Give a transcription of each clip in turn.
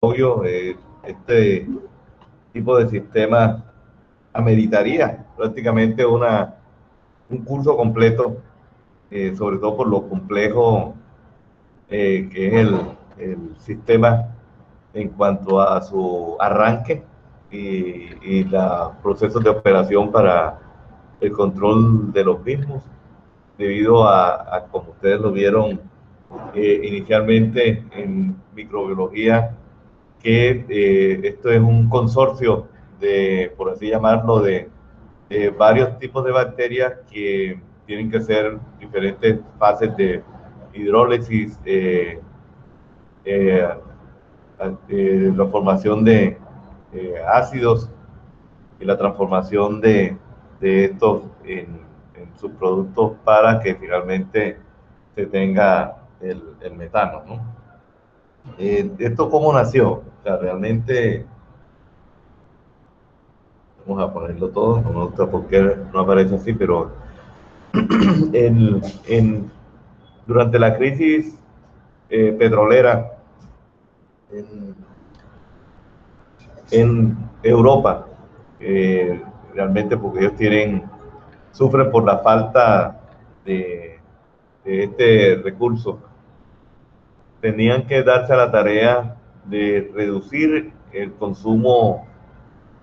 obvio, este tipo de sistema ameritaría prácticamente un curso completo, sobre todo por lo complejo que es el sistema en cuanto a su arranque y los procesos de operación para el control de los mismos, debido como ustedes lo vieron inicialmente en microbiología, que esto es un consorcio de, por así llamarlo, de varios tipos de bacterias que tienen que ser diferentes fases de hidrólisis, eh, la formación de ácidos y la transformación de estos en subproductos para que finalmente se tenga el metano, ¿no? ¿Esto cómo nació? O sea, realmente, vamos a ponerlo todo, no me gusta porque no aparece así, pero en, en, durante la crisis petrolera en, en Europa, realmente porque ellos sufren por la falta de, de este recurso, tenían que darse a la tarea de reducir el consumo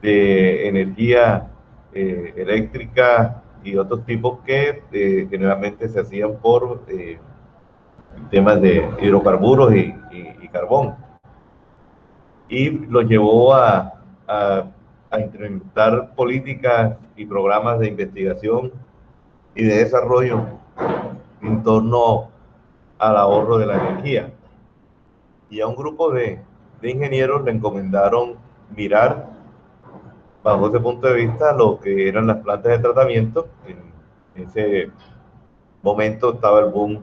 de energía eléctrica y otros tipos que generalmente se hacían por temas de hidrocarburos y carbón. Y los llevó a implementar políticas y programas de investigación y de desarrollo en torno al ahorro de la energía. Y a un grupo de ingenieros le encomendaron mirar bajo ese punto de vista lo que eran las plantas de tratamiento. En ese momento estaba el boom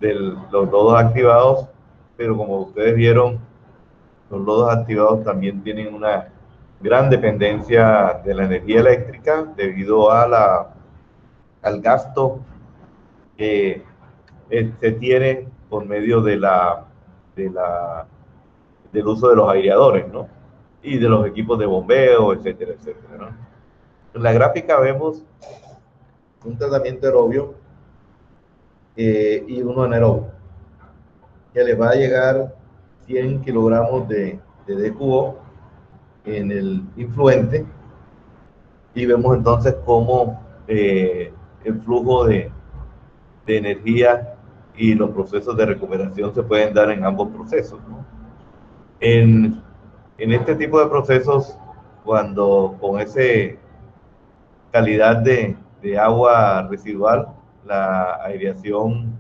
de los lodos activados, pero como ustedes vieron, los lodos activados también tienen una gran dependencia de la energía eléctrica debido al gasto que se tiene por medio de la, del uso de los aireadores, ¿no? Y de los equipos de bombeo, etcétera, etcétera, ¿no? En la gráfica vemos un tratamiento aerobio y uno anaerobio, que les va a llegar 100 kilogramos de DQO en el influente, y vemos entonces cómo el flujo de energía y los procesos de recuperación se pueden dar en ambos procesos, ¿no? En, en este tipo de procesos, cuando con ese calidad de agua residual, la aireación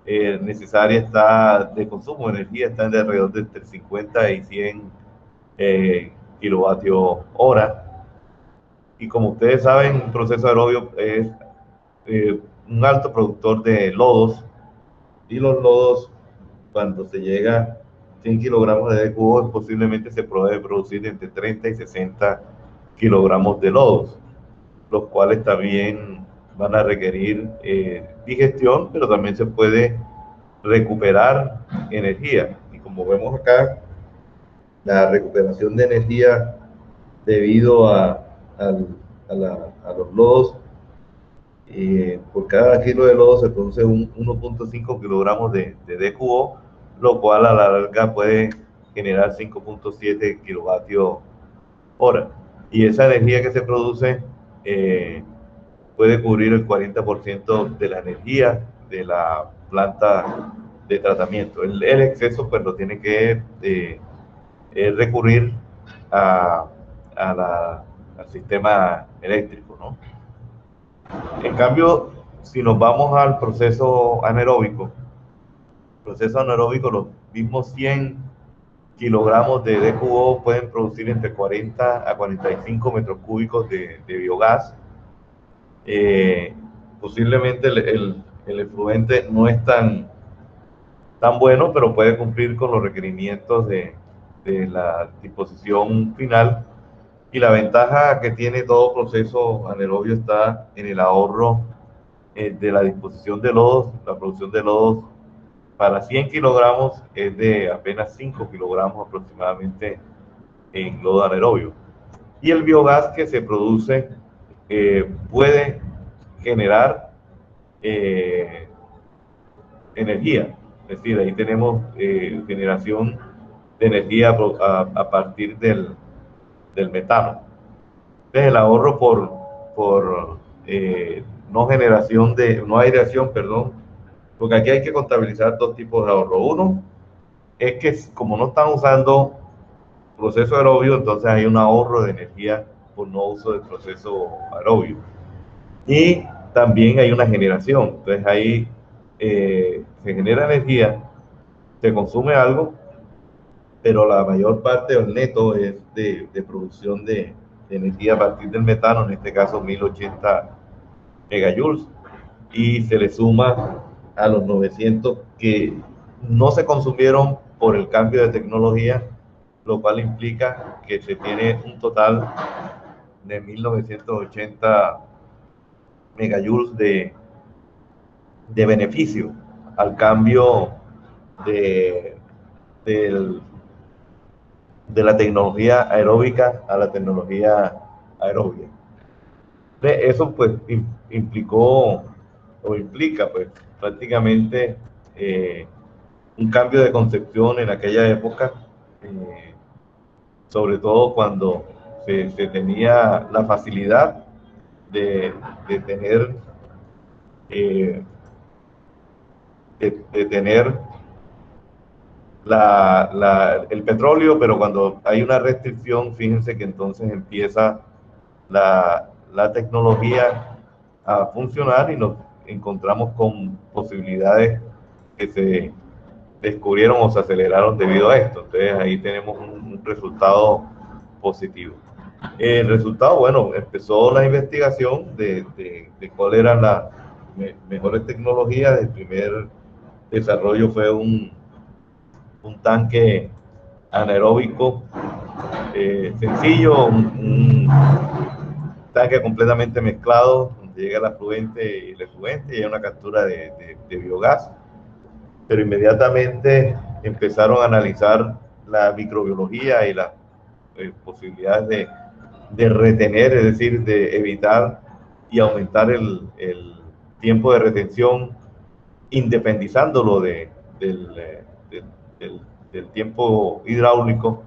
necesaria está de consumo de energía está de alrededor de entre 50 y 100 kilovatios hora. Y como ustedes saben, un proceso aerobio es un alto productor de lodos, y los lodos, cuando se llega a 100 kilogramos de DQO, posiblemente se puede producir entre 30 y 60 kilogramos de lodos, los cuales también van a requerir digestión, pero también se puede recuperar energía. Y como vemos acá, la recuperación de energía debido a los lodos, por cada kilo de lodo se produce 1.5 kilogramos de DQO, lo cual a la larga puede generar 5.7 kilovatios hora. Y esa energía que se produce puede cubrir el 40% de la energía de la planta de tratamiento. El exceso pues lo tiene que recurrir a, al sistema eléctrico, ¿no? En cambio, si nos vamos al proceso anaeróbico, los mismos 100 kilogramos de DQO pueden producir entre 40 a 45 metros cúbicos de biogás. Posiblemente el efluente no es tan bueno, pero puede cumplir con los requerimientos de la disposición final. Y la ventaja que tiene todo proceso anaerobio está en el ahorro de la disposición de lodos, la producción de lodos para 100 kilogramos es de apenas 5 kilogramos aproximadamente en lodo anaerobio. Y el biogás que se produce puede generar energía, es decir, ahí tenemos generación de energía a partir del metano. Entonces el ahorro por no aireación, perdón, porque aquí hay que contabilizar dos tipos de ahorro. Uno es que como no están usando proceso aerobio, entonces hay un ahorro de energía por no uso del proceso aerobio. Y también hay una generación, entonces ahí se genera energía, se consume algo, pero la mayor parte del neto es de producción de energía a partir del metano, en este caso 1080 megajoules, y se le suma a los 900 que no se consumieron por el cambio de tecnología, lo cual implica que se tiene un total de 1980 megajoules de beneficio al cambio de, del de la tecnología aeróbica a la tecnología aerobia. Eso pues implicó o implica pues prácticamente un cambio de concepción en aquella época, sobre todo cuando se tenía la facilidad de tener de tener el petróleo, pero cuando hay una restricción, fíjense que entonces empieza la tecnología a funcionar y nos encontramos con posibilidades que se descubrieron o se aceleraron debido a esto. Entonces ahí tenemos un resultado positivo. El resultado, bueno, empezó la investigación de cuáles eran las mejores tecnologías. El primer desarrollo fue un tanque anaeróbico sencillo, un tanque completamente mezclado, donde llega el afluente y el efluente y hay una captura de biogás. Pero inmediatamente empezaron a analizar la microbiología y las posibilidades de retener, es decir, de evitar y aumentar el tiempo de retención, independizándolo del tiempo hidráulico.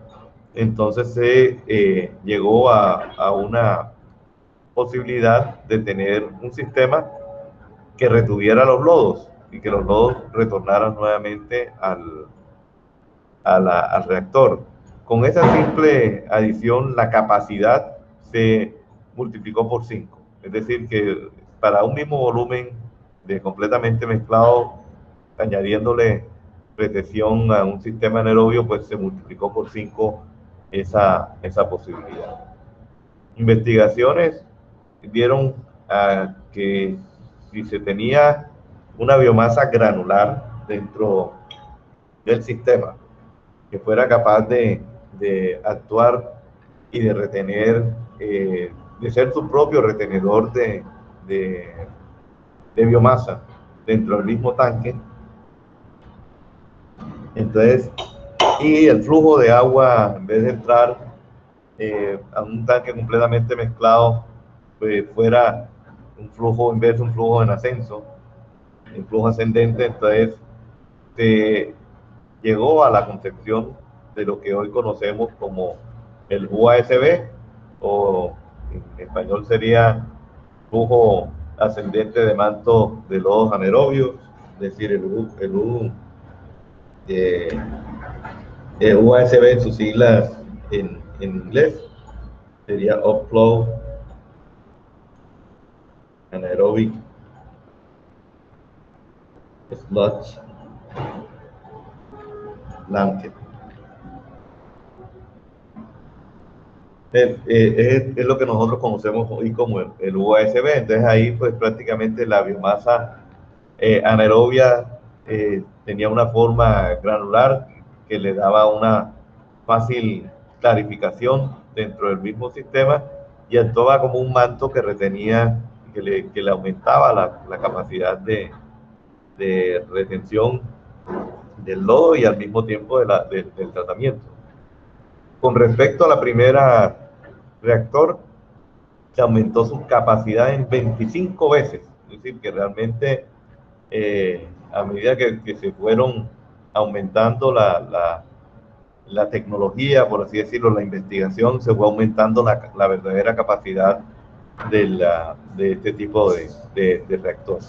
Entonces se llegó a una posibilidad de tener un sistema que retuviera los lodos y que los lodos retornaran nuevamente al reactor. Con esa simple adición, la capacidad se multiplicó por 5. Es decir, que para un mismo volumen de completamente mezclado, añadiéndole retención a un sistema anaerobio, pues se multiplicó por 5 esa posibilidad. Investigaciones dieron que si se tenía una biomasa granular dentro del sistema que fuera capaz de actuar y de retener, de ser su propio retenedor de biomasa dentro del mismo tanque, entonces, y el flujo de agua, en vez de entrar a un tanque completamente mezclado, pues fuera un flujo inverso, un flujo en ascenso, un flujo ascendente. Entonces se llegó a la concepción de lo que hoy conocemos como el UASB, o en español sería flujo ascendente de manto de lodos anaerobios, es decir, el UASB en sus siglas en inglés sería Upflow Anaerobic Sludge Blanket. Es lo que nosotros conocemos hoy como el UASB. Entonces ahí pues prácticamente la biomasa anaerobia tenía una forma granular que le daba una fácil clarificación dentro del mismo sistema y actuaba como un manto que retenía, que le aumentaba la capacidad de retención del lodo y al mismo tiempo del tratamiento. Con respecto a la primera reactor, se aumentó su capacidad en 25 veces, es decir, que realmente a medida que se fueron aumentando la tecnología, por así decirlo, la investigación, se fue aumentando la verdadera capacidad de este tipo de reactor.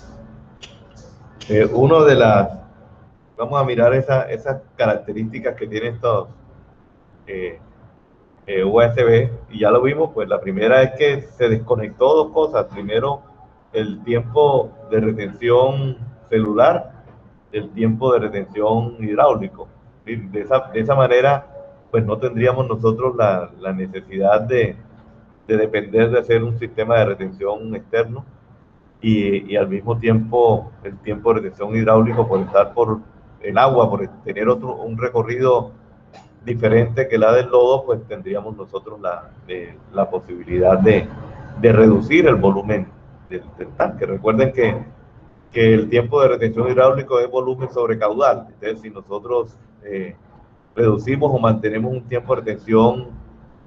Uno de las, vamos a mirar esas características que tienen estos USB, y ya lo vimos, pues la primera es que se desconectó dos cosas. Primero, el tiempo de retención celular, el tiempo de retención hidráulico. De esa manera, pues no tendríamos nosotros la necesidad de depender de hacer un sistema de retención externo y al mismo tiempo el tiempo de retención hidráulico por estar por el agua, por tener un recorrido diferente que la del lodo, pues tendríamos nosotros la posibilidad de reducir el volumen del tanque. Recuerden que el tiempo de retención hidráulico es volumen sobre caudal. Entonces, si nosotros reducimos o mantenemos un tiempo de retención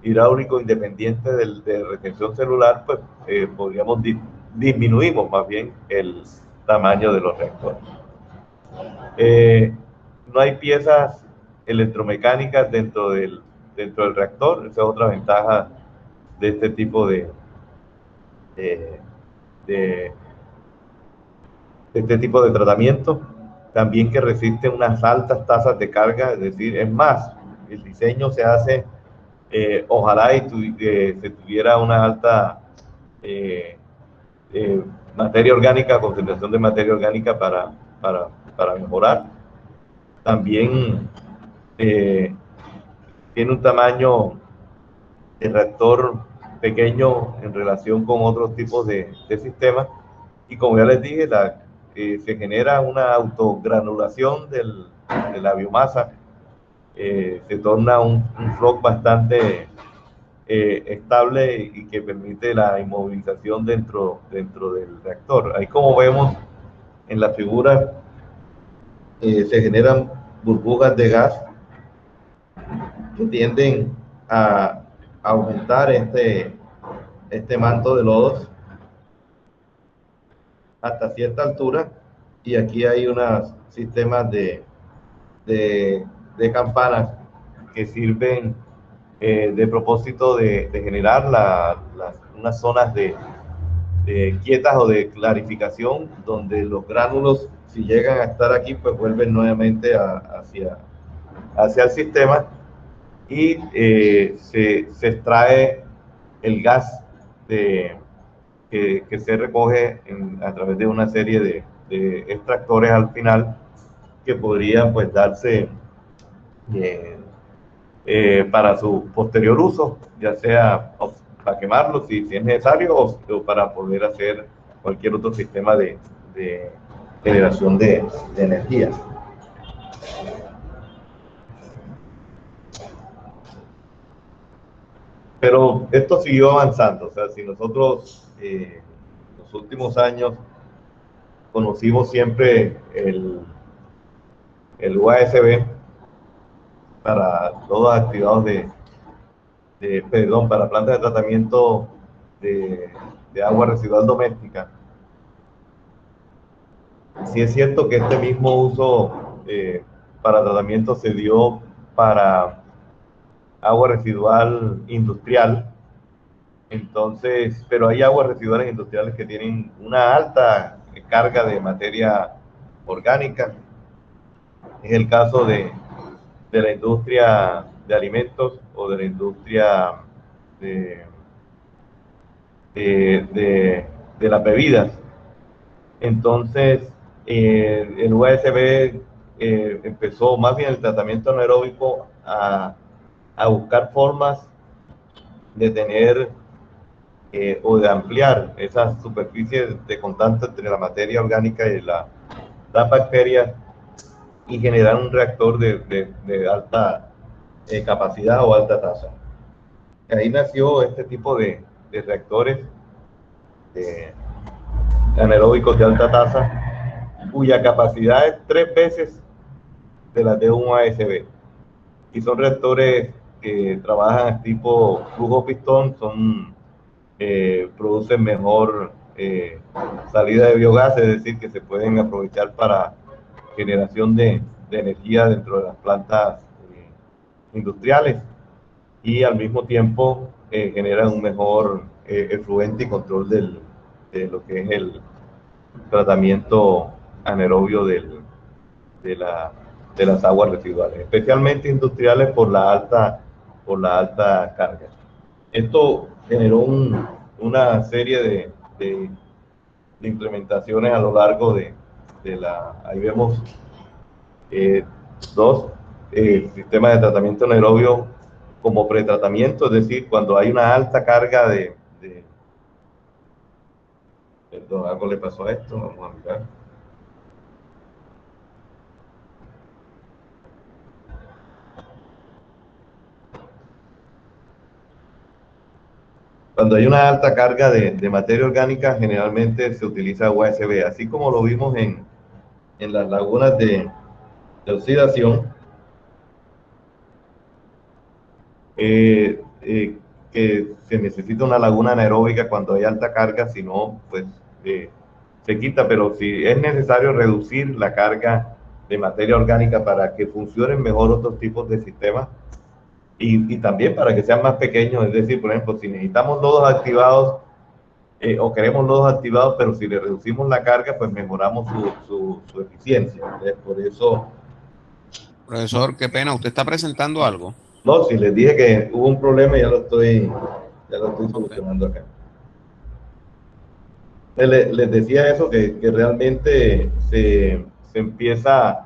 hidráulico independiente de retención celular, pues podríamos disminuimos más bien el tamaño de los reactores. No hay piezas electromecánicas dentro del reactor. Esa es otra ventaja de este tipo de este tipo de tratamiento. También que resiste unas altas tasas de carga, es decir, es más, el diseño se hace, ojalá se tuviera una alta materia orgánica, concentración de materia orgánica para mejorar. También tiene un tamaño de reactor pequeño en relación con otros tipos de sistemas, y como ya les dije, se genera una autogranulación de la biomasa, se torna un floc bastante estable y que permite la inmovilización dentro del reactor. Ahí, como vemos en la figura, se generan burbujas de gas que tienden a aumentar este manto de lodos hasta cierta altura, y aquí hay unos sistemas de campanas que sirven de propósito de generar unas zonas de quietas o de clarificación, donde los gránulos, si llegan a estar aquí, pues vuelven nuevamente hacia el sistema, y se extrae el gas que se recoge a través de una serie de extractores al final, que podrían pues darse para su posterior uso, ya sea para quemarlo si es necesario, o para poder hacer cualquier otro sistema de generación de energía. Pero esto siguió avanzando. O sea, si nosotros en los últimos años conocimos siempre el USB para todos los activados para plantas de tratamiento de agua residual doméstica, sí es cierto que este mismo uso para tratamiento se dio para agua residual industrial. Entonces, pero hay aguas residuales industriales que tienen una alta carga de materia orgánica. Es el caso de la industria de alimentos o de la industria de las bebidas. Entonces, el USB empezó, más bien el tratamiento anaeróbico, a buscar formas de tener o de ampliar esas superficies de contacto entre la materia orgánica y las bacterias, y generar un reactor de alta capacidad o alta tasa. Ahí nació este tipo de reactores anaeróbicos de alta tasa, cuya capacidad es 3 veces de las de un ASB. Y son reactores que trabajan tipo flujo pistón, producen mejor salida de biogás, es decir, que se pueden aprovechar para generación de energía dentro de las plantas industriales, y al mismo tiempo generan un mejor efluente y control de lo que es el tratamiento anaerobio de, la, de las aguas residuales, especialmente industriales por por la alta carga. Esto generó una serie de implementaciones a lo largo ahí vemos dos sistemas de tratamiento anaerobio como pretratamiento, es decir, cuando hay una alta carga perdón, algo le pasó a esto, vamos a mirar. Cuando hay una alta carga de materia orgánica, generalmente se utiliza USB, así como lo vimos en las lagunas de oxidación, que se necesita una laguna anaeróbica cuando hay alta carga, si no, pues se quita, pero si es necesario reducir la carga de materia orgánica para que funcionen mejor otros tipos de sistemas, y también para que sean más pequeños, es decir, por ejemplo, si necesitamos lodos activados o queremos lodos activados, pero si le reducimos la carga, pues mejoramos su eficiencia. Por eso... Profesor, qué pena, ¿usted está presentando algo? No, si les dije que hubo un problema, ya lo estoy solucionando acá. Les decía eso, que realmente se empieza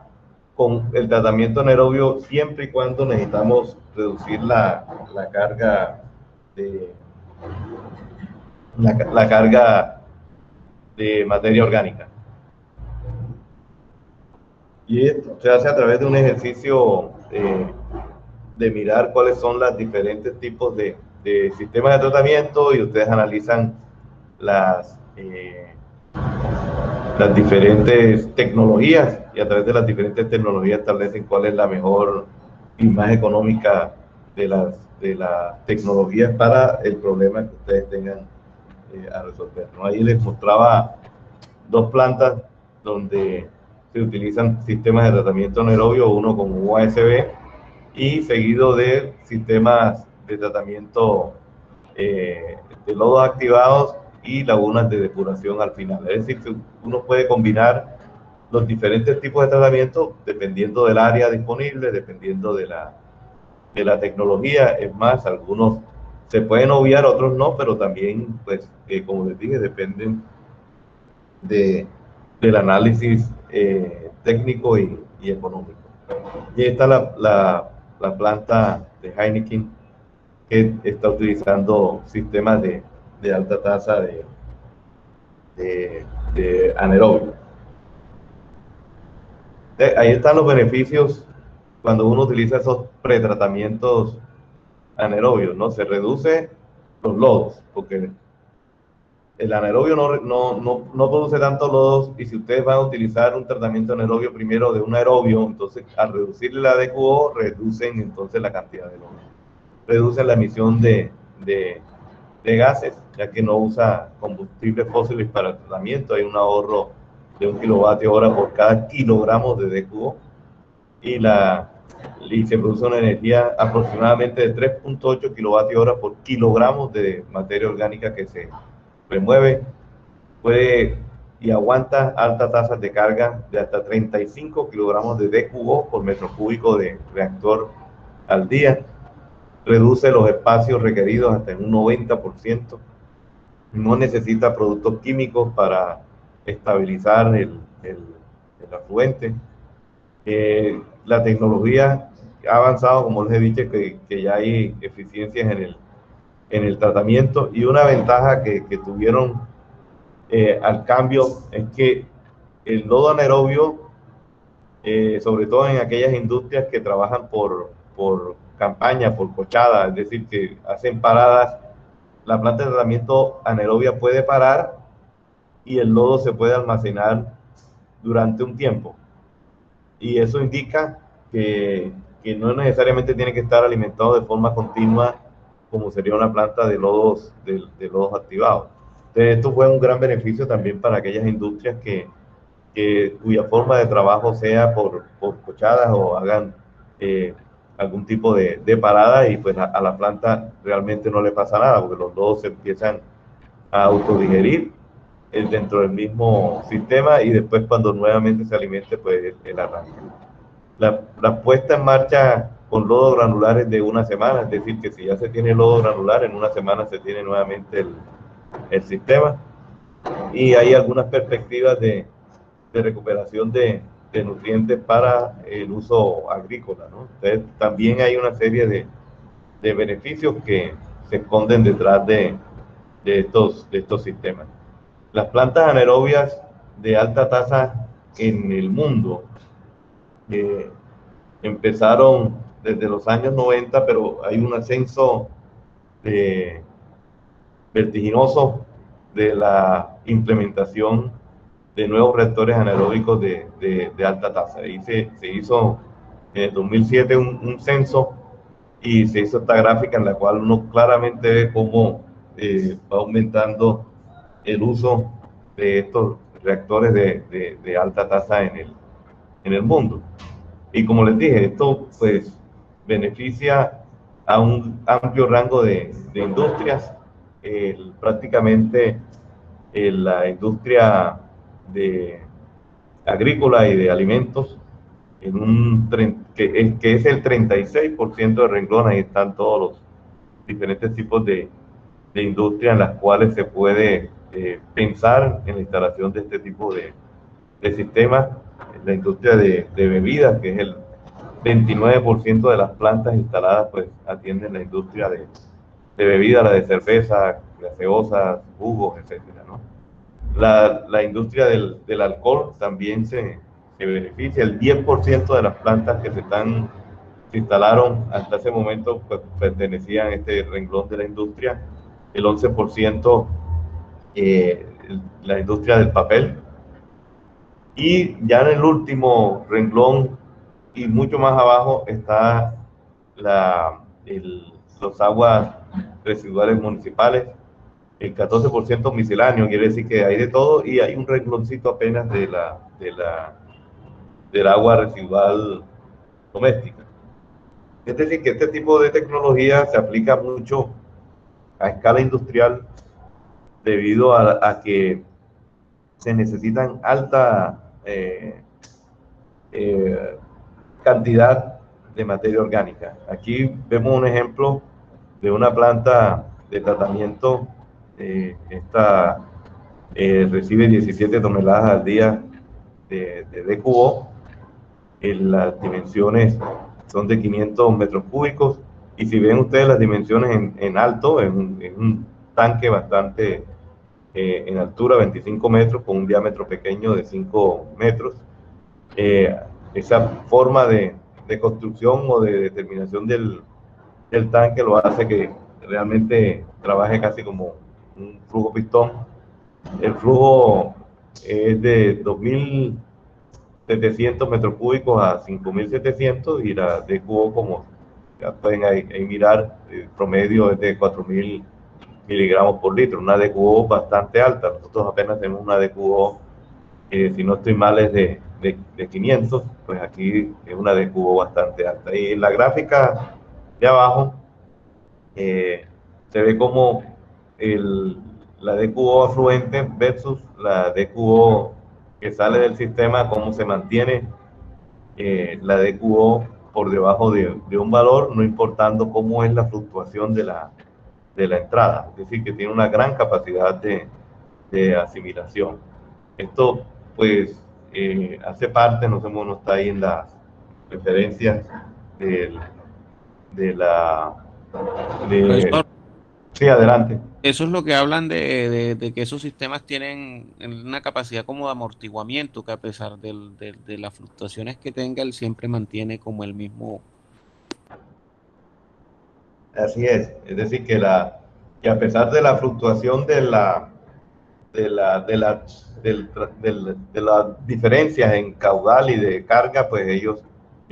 con el tratamiento anaerobio siempre y cuando necesitamos reducir la carga la carga de materia orgánica. Y esto se hace a través de un ejercicio de mirar cuáles son los diferentes tipos de sistemas de tratamiento, y ustedes analizan las diferentes tecnologías, y a través de las diferentes tecnologías establecen cuál es la mejor y más económica de las tecnologías para el problema que ustedes tengan a resolver, ¿no? Ahí les mostraba dos plantas donde se utilizan sistemas de tratamiento anaerobio, uno con USB y seguido de sistemas de tratamiento de lodos activados y lagunas de depuración al final. Es decir, que uno puede combinar los diferentes tipos de tratamiento dependiendo del área disponible, dependiendo de la tecnología. Es más, algunos se pueden obviar, otros no, pero también, pues, como les dije, dependen del análisis técnico y económico. Y esta es la planta de Heineken, que está utilizando sistemas de alta tasa de anaerobio. Ahí están los beneficios cuando uno utiliza esos pretratamientos anaerobios, ¿no? Se reduce los lodos, porque el anaerobio no produce tantos lodos, y si ustedes van a utilizar un tratamiento anaerobio primero de un aerobio, entonces al reducirle la DQO, reducen entonces la cantidad de lodos. Reducen la emisión de gases, ya que no usa combustibles fósiles para el tratamiento. Hay un ahorro de 1 kilovatio hora por cada kilogramo de DQO, y se produce una energía aproximadamente de 3.8 kilovatios hora por kilogramos de materia orgánica que se remueve. Puede y aguanta altas tasas de carga de hasta 35 kilogramos de DQO por metro cúbico de reactor al día. Reduce los espacios requeridos hasta en un 90%. No necesita productos químicos para estabilizar el afluente. La tecnología ha avanzado, como les he dicho, que ya hay eficiencias en el tratamiento, y una ventaja que tuvieron al cambio es que el lodo anaerobio, sobre todo en aquellas industrias que trabajan por campaña, por cochada, es decir, que hacen paradas, la planta de tratamiento anaerobia puede parar y el lodo se puede almacenar durante un tiempo. Y eso indica que, que no necesariamente tiene que estar alimentado de forma continua como sería una planta de lodos, de lodos activados. Entonces, esto fue un gran beneficio también para aquellas industrias cuya forma de trabajo sea por cochadas o hagan algún tipo de parada, y pues a la planta realmente no le pasa nada porque los lodos se empiezan a autodigerir dentro del mismo sistema, y después cuando nuevamente se alimente pues el arranque. La puesta en marcha con lodo granular es de una semana, es decir, que si ya se tiene lodo granular, en una semana se tiene nuevamente el sistema, y hay algunas perspectivas de recuperación de nutrientes para el uso agrícola, ¿no? Entonces, también hay una serie de beneficios que se esconden detrás de estos sistemas. Las plantas anaerobias de alta tasa en el mundo empezaron desde los años 90, pero hay un ascenso vertiginoso de la implementación de nuevos reactores anaeróbicos de alta tasa. Y se hizo en el 2007 un censo, y se hizo esta gráfica en la cual uno claramente ve cómo va aumentando el uso de estos reactores de alta tasa en el mundo. Y como les dije, esto pues beneficia a un amplio rango de industrias. Prácticamente la industria agrícola y de alimentos, que es el 36% de renglón. Ahí están todos los diferentes tipos de industria en las cuales se puede pensar en la instalación de este tipo de sistemas. La industria de bebidas, que es el 29% de las plantas instaladas, pues atienden la industria de bebidas, la de cerveza, gaseosas, jugos, etcétera, ¿no? La industria del alcohol también se beneficia. El 10% de las plantas que se instalaron hasta ese momento pues pertenecían a este renglón de la industria. El 11% la industria del papel. Y ya en el último renglón y mucho más abajo está los aguas residuales municipales, el 14% misceláneo, quiere decir que hay de todo, y hay un rengloncito apenas del agua residual doméstica. Es decir, que este tipo de tecnología se aplica mucho a escala industrial debido a que se necesitan alta cantidad de materia orgánica. Aquí vemos un ejemplo de una planta de tratamiento. Esta recibe 17 toneladas al día de DQO. Las dimensiones son de 500 metros cúbicos, y si ven ustedes las dimensiones en alto, en un tanque bastante en altura, 25 metros, con un diámetro pequeño de 5 metros. Esa forma de construcción o de determinación del tanque lo hace que realmente trabaje casi como un flujo pistón. El flujo es de 2.700 metros cúbicos a 5.700, y la DQO, como ya pueden ahí mirar, el promedio es de 4.000 miligramos por litro, una DQO bastante alta. Nosotros apenas tenemos una DQO, si no estoy mal, es de 500, pues aquí es una DQO bastante alta. Y en la gráfica de abajo se ve como la DQO afluente versus la DQO que sale del sistema, cómo se mantiene la DQO por debajo de un valor, no importando cómo es la fluctuación de la entrada. Es decir, que tiene una gran capacidad de asimilación. Esto, pues, hace parte, no sé cómo no está ahí en las referencias de la... Profesor, Sí, adelante. eso es lo que hablan de que esos sistemas tienen una capacidad como de amortiguamiento, que a pesar de las fluctuaciones que tenga, él siempre mantiene como el mismo. Así es decir, que a pesar de la fluctuación de las diferencias en caudal y de carga, pues ellos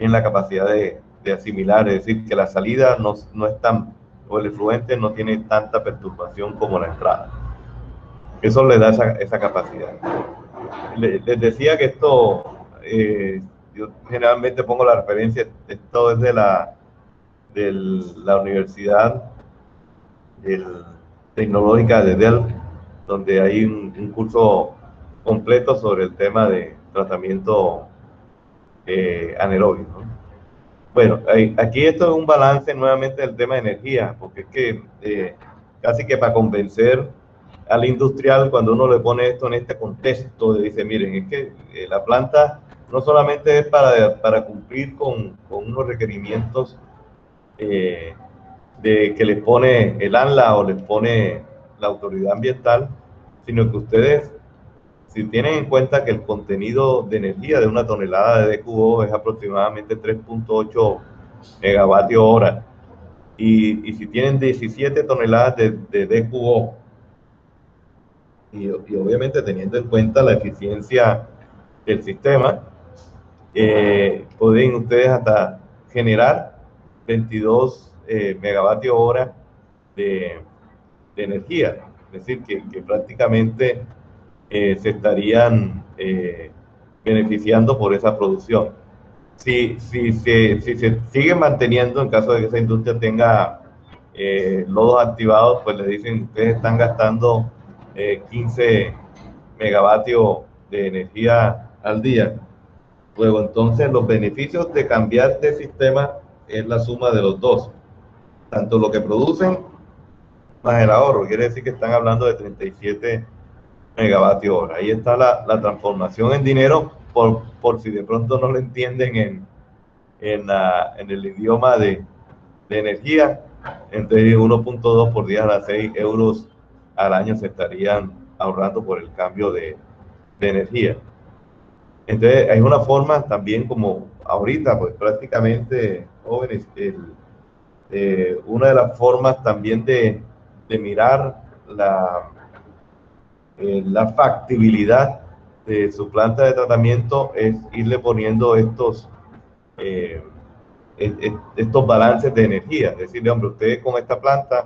tienen la capacidad de asimilar, es decir, que la salida no es tan, o el efluente no tiene tanta perturbación como la entrada. Eso le da esa capacidad. Les decía que esto, yo generalmente pongo la referencia, esto es de la Universidad Tecnológica de Delft, donde hay un curso completo sobre el tema de tratamiento anaerobio, ¿no? Bueno, aquí esto es un balance nuevamente del tema de energía, porque es que casi que para convencer al industrial, cuando uno le pone esto en este contexto, le dice, miren, es que la planta no solamente es para cumplir con unos requerimientos que les pone el ANLA o les pone la autoridad ambiental, sino que ustedes, si tienen en cuenta que el contenido de energía de una tonelada de DQO es aproximadamente 3.8 megavatios hora, y si tienen 17 toneladas de DQO, y obviamente teniendo en cuenta la eficiencia del sistema, pueden ustedes hasta generar 22 megavatios hora de energía, es decir, que prácticamente se estarían beneficiando por esa producción. Si se sigue manteniendo, en caso de que esa industria tenga lodos activados, pues le dicen, ustedes están gastando 15 megavatios de energía al día. Luego, entonces, los beneficios de cambiar de sistema es la suma de los dos, tanto lo que producen más el ahorro. Quiere decir que están hablando de 37 megavatios hora. Ahí está la transformación en dinero, por si de pronto no lo entienden en el idioma de energía. Entre 1.2 por día a 6 euros al año se estarían ahorrando por el cambio de energía. Entonces, hay una forma también como ahorita, pues prácticamente, jóvenes, una de las formas también de mirar la factibilidad de su planta de tratamiento es irle poniendo estos balances de energía. Es decirle, hombre, usted con esta planta,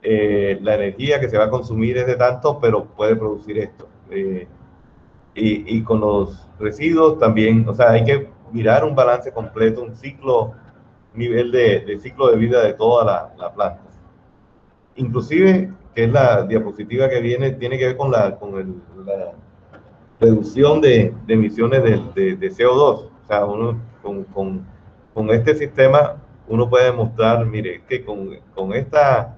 la energía que se va a consumir es de tanto, pero puede producir esto. Y con los residuos también, o sea, hay que mirar un balance completo, un nivel de ciclo de vida de toda la planta. Inclusive, que es la diapositiva que viene, tiene que ver con la reducción de emisiones de CO2. O sea, uno con este sistema, uno puede demostrar, mire, que con esta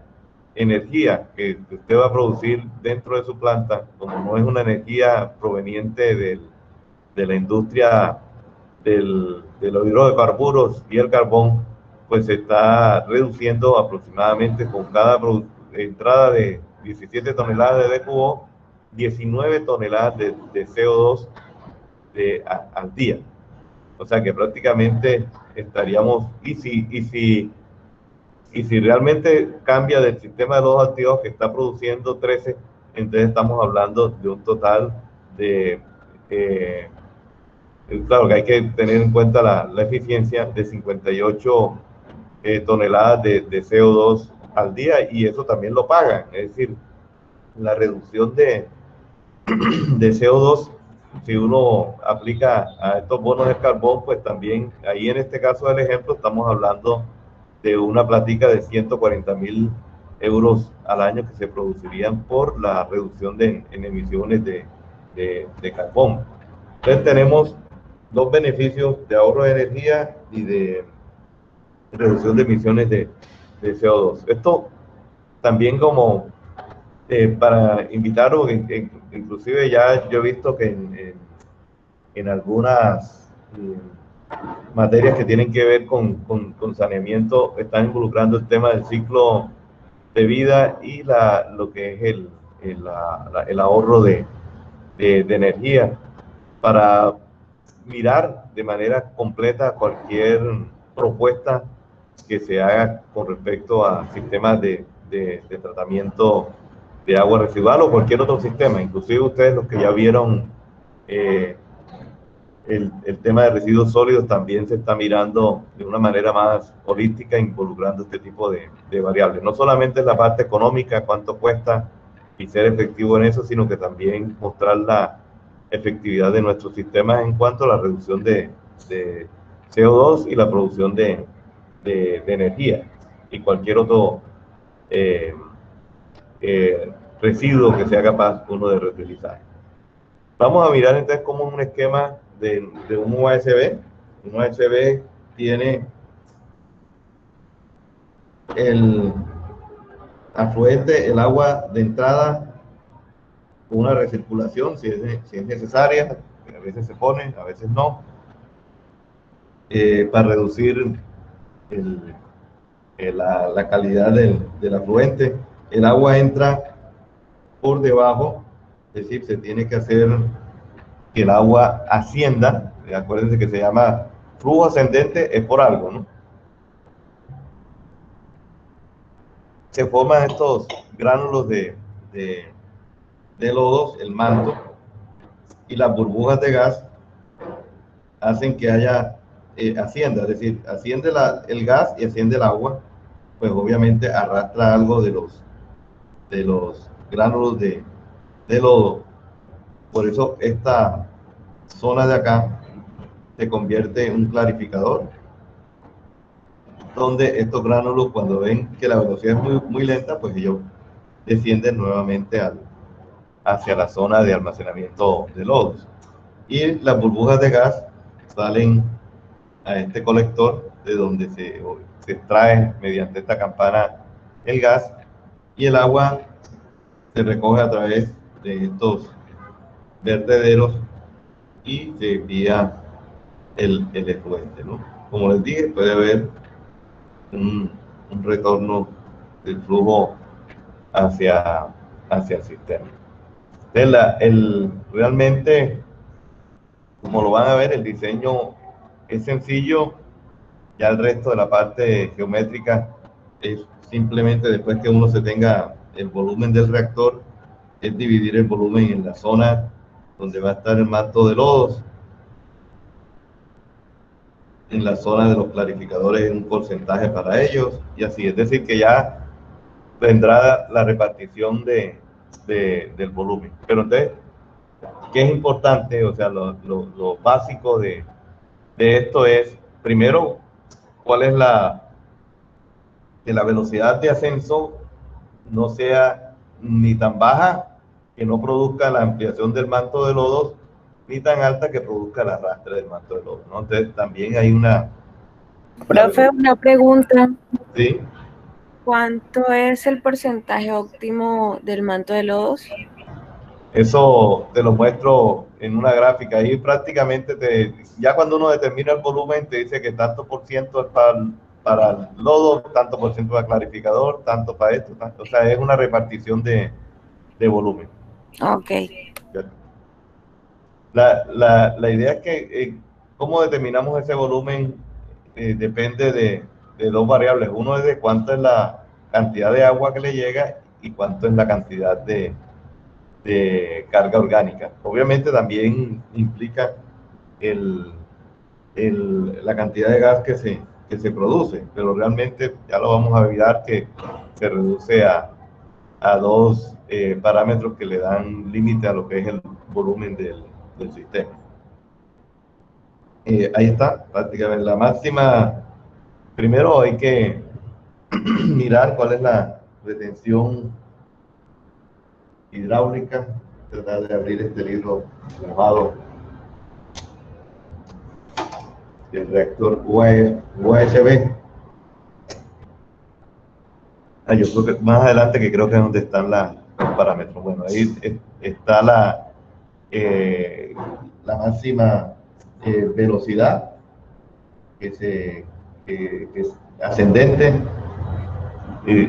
energía que usted va a producir dentro de su planta, como no es una energía proveniente de la industria de los hidrocarburos y el carbón, pues se está reduciendo aproximadamente con cada entrada de 17 toneladas de DQO, 19 toneladas de CO2 al día. O sea que prácticamente estaríamos, y si realmente cambia del sistema de lodos activos que está produciendo 13, entonces estamos hablando de un total de, claro que hay que tener en cuenta la eficiencia de 58 toneladas de CO2 al día, y eso también lo pagan. Es decir, la reducción de CO2, si uno aplica a estos bonos de carbón, pues también ahí en este caso del ejemplo estamos hablando de una platica de 140.000 euros al año que se producirían por la reducción en emisiones de carbón. Entonces tenemos dos beneficios de ahorro de energía y de reducción de emisiones de CO2. Esto también como para invitarlos, inclusive ya yo he visto que en algunas materias que tienen que ver con saneamiento están involucrando el tema del ciclo de vida y lo que es el ahorro de energía, para mirar de manera completa cualquier propuesta que se haga con respecto a sistemas de tratamiento de agua residual o cualquier otro sistema. Inclusive ustedes, los que ya vieron el tema de residuos sólidos también se está mirando de una manera más holística, involucrando este tipo de variables. No solamente la parte económica, cuánto cuesta y ser efectivo en eso, sino que también mostrar la efectividad de nuestros sistemas en cuanto a la reducción de CO2 y la producción de energía y cualquier otro eh, residuo que sea capaz uno de reutilizar. Vamos a mirar entonces cómo es un esquema de un USB. Un USB tiene el afluente, el agua de entrada, una recirculación si es necesaria, a veces se pone, a veces no, para reducir la calidad del afluente. El agua entra por debajo, es decir, se tiene que hacer que el agua ascienda. Acuérdense que se llama flujo ascendente, es por algo, ¿no? Se forman estos gránulos de lodos, el manto, y las burbujas de gas hacen que haya ascienda, es decir, asciende el gas y asciende el agua, pues obviamente arrastra algo de los gránulos de lodo. Por eso esta zona de acá se convierte en un clarificador, donde estos gránulos, cuando ven que la velocidad es muy, muy lenta, pues ellos descienden nuevamente hacia la zona de almacenamiento de lodos. Y las burbujas de gas salen a este colector, de donde se extrae mediante esta campana el gas, y el agua se recoge a través de estos vertederos y se envía el efluente, ¿no? Como les dije, puede haber un, un retorno del flujo hacia, hacia el sistema. Entonces, realmente, como lo van a ver, el diseño es sencillo. Ya el resto de la parte geométrica es simplemente, después que uno se tenga el volumen del reactor, es dividir el volumen en la zona donde va a estar el manto de lodos, en la zona de los clarificadores un porcentaje para ellos, y así. Es decir, que ya vendrá la repartición del volumen. Pero entonces, ¿qué es importante? O sea, lo básico de esto es, primero, cuál es que la velocidad de ascenso no sea ni tan baja que no produzca la ampliación del manto de lodos, ni tan alta que produzca el arrastre del manto de lodos, ¿no? Entonces también hay una... Profe, una pregunta. Sí. ¿Cuánto es el porcentaje óptimo del manto de lodos? Eso te lo muestro en una gráfica. Ahí prácticamente ya cuando uno determina el volumen, te dice que tanto por ciento es para el lodo, tanto por ciento para clarificador, tanto para esto, tanto. O sea, es una repartición de volumen. Ok. La idea es que cómo determinamos ese volumen depende de dos variables. Uno es de cuánto es la cantidad de agua que le llega y cuánto es la cantidad de carga orgánica. Obviamente también implica la cantidad de gas que se produce, pero realmente ya lo vamos a ver que se reduce a dos parámetros que le dan límite a lo que es el volumen del sistema. Ahí está, prácticamente la máxima. Primero hay que mirar cuál es la retención hidráulica, tratar de abrir este libro mojado del reactor USB. Yo creo que más adelante, que creo que es donde están los parámetros. Bueno, ahí está la máxima velocidad que es ascendente.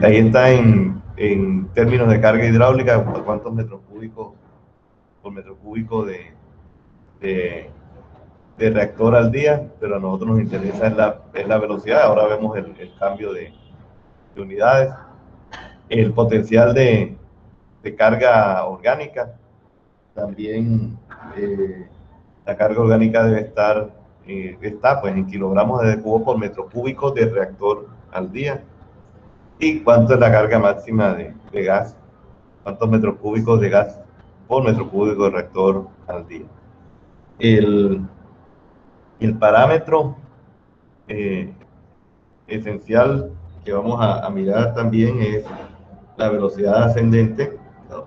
Ahí está en términos de carga hidráulica, cuántos metros cúbicos por metro cúbico de reactor al día, pero a nosotros nos interesa es la velocidad. Ahora vemos el cambio de unidades. El potencial de carga orgánica también la carga orgánica debe estar, está pues en kilogramos de cubo por metro cúbico de reactor al día. ¿Y cuánto es la carga máxima de gas? ¿Cuántos metros cúbicos de gas por metro cúbico de reactor al día? El parámetro esencial que vamos a mirar también es la velocidad ascendente,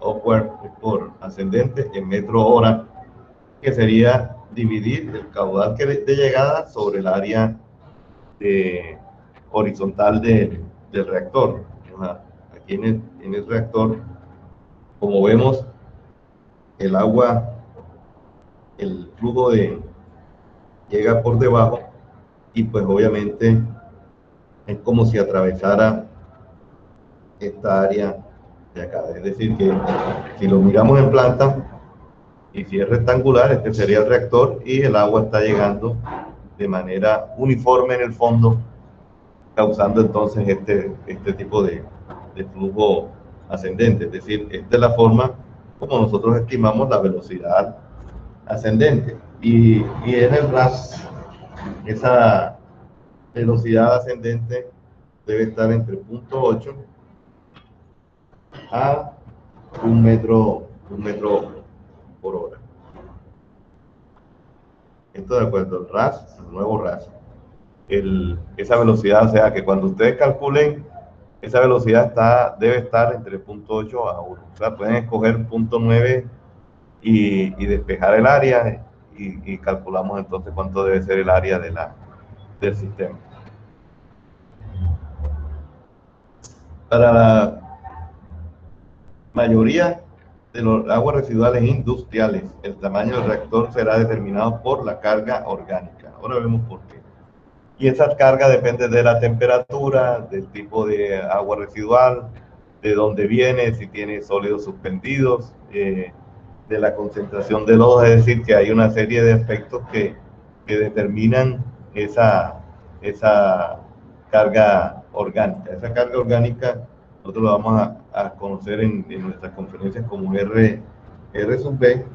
upward por ascendente en metro hora, que sería dividir el caudal de llegada sobre el área horizontal del reactor. Aquí en el reactor, como vemos, el agua, el flujo llega por debajo y pues obviamente es como si atravesara esta área de acá. Es decir, que si lo miramos en planta y si es rectangular, este sería el reactor y el agua está llegando de manera uniforme en el fondo, causando entonces este tipo de flujo ascendente. Es decir, esta es la forma como nosotros estimamos la velocidad ascendente. Y en el RAS, esa velocidad ascendente debe estar entre 0.8 a 1 metro por hora. Esto de acuerdo al RAS, el nuevo RAS. Esa velocidad, o sea que cuando ustedes calculen, esa velocidad debe estar entre 0.8 a 1. O sea, pueden escoger 0.9 y despejar el área y calculamos entonces cuánto debe ser el área del sistema. Para la mayoría de las aguas residuales industriales, el tamaño del reactor será determinado por la carga orgánica. Ahora vemos por qué. Y esa carga depende de la temperatura, del tipo de agua residual, de dónde viene, si tiene sólidos suspendidos, de la concentración de lodo. Es decir, que hay una serie de aspectos que determinan esa carga orgánica. Esa carga orgánica nosotros la vamos a conocer en nuestras conferencias como R sub B,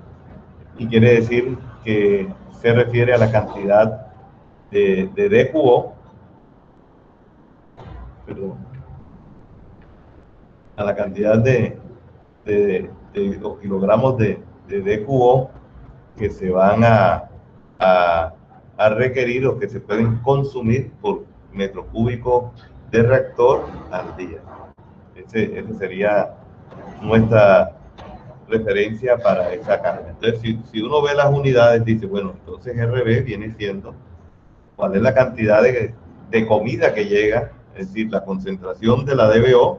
y quiere decir que se refiere a la cantidad de DQO, a la cantidad de kilogramos de DQO que se van a requerir o que se pueden consumir por metro cúbico de reactor al día. Ese sería nuestra referencia para esa carga. Entonces, si uno ve las unidades, dice, bueno, entonces RB viene siendo cuál es la cantidad de comida que llega, es decir, la concentración de la DBO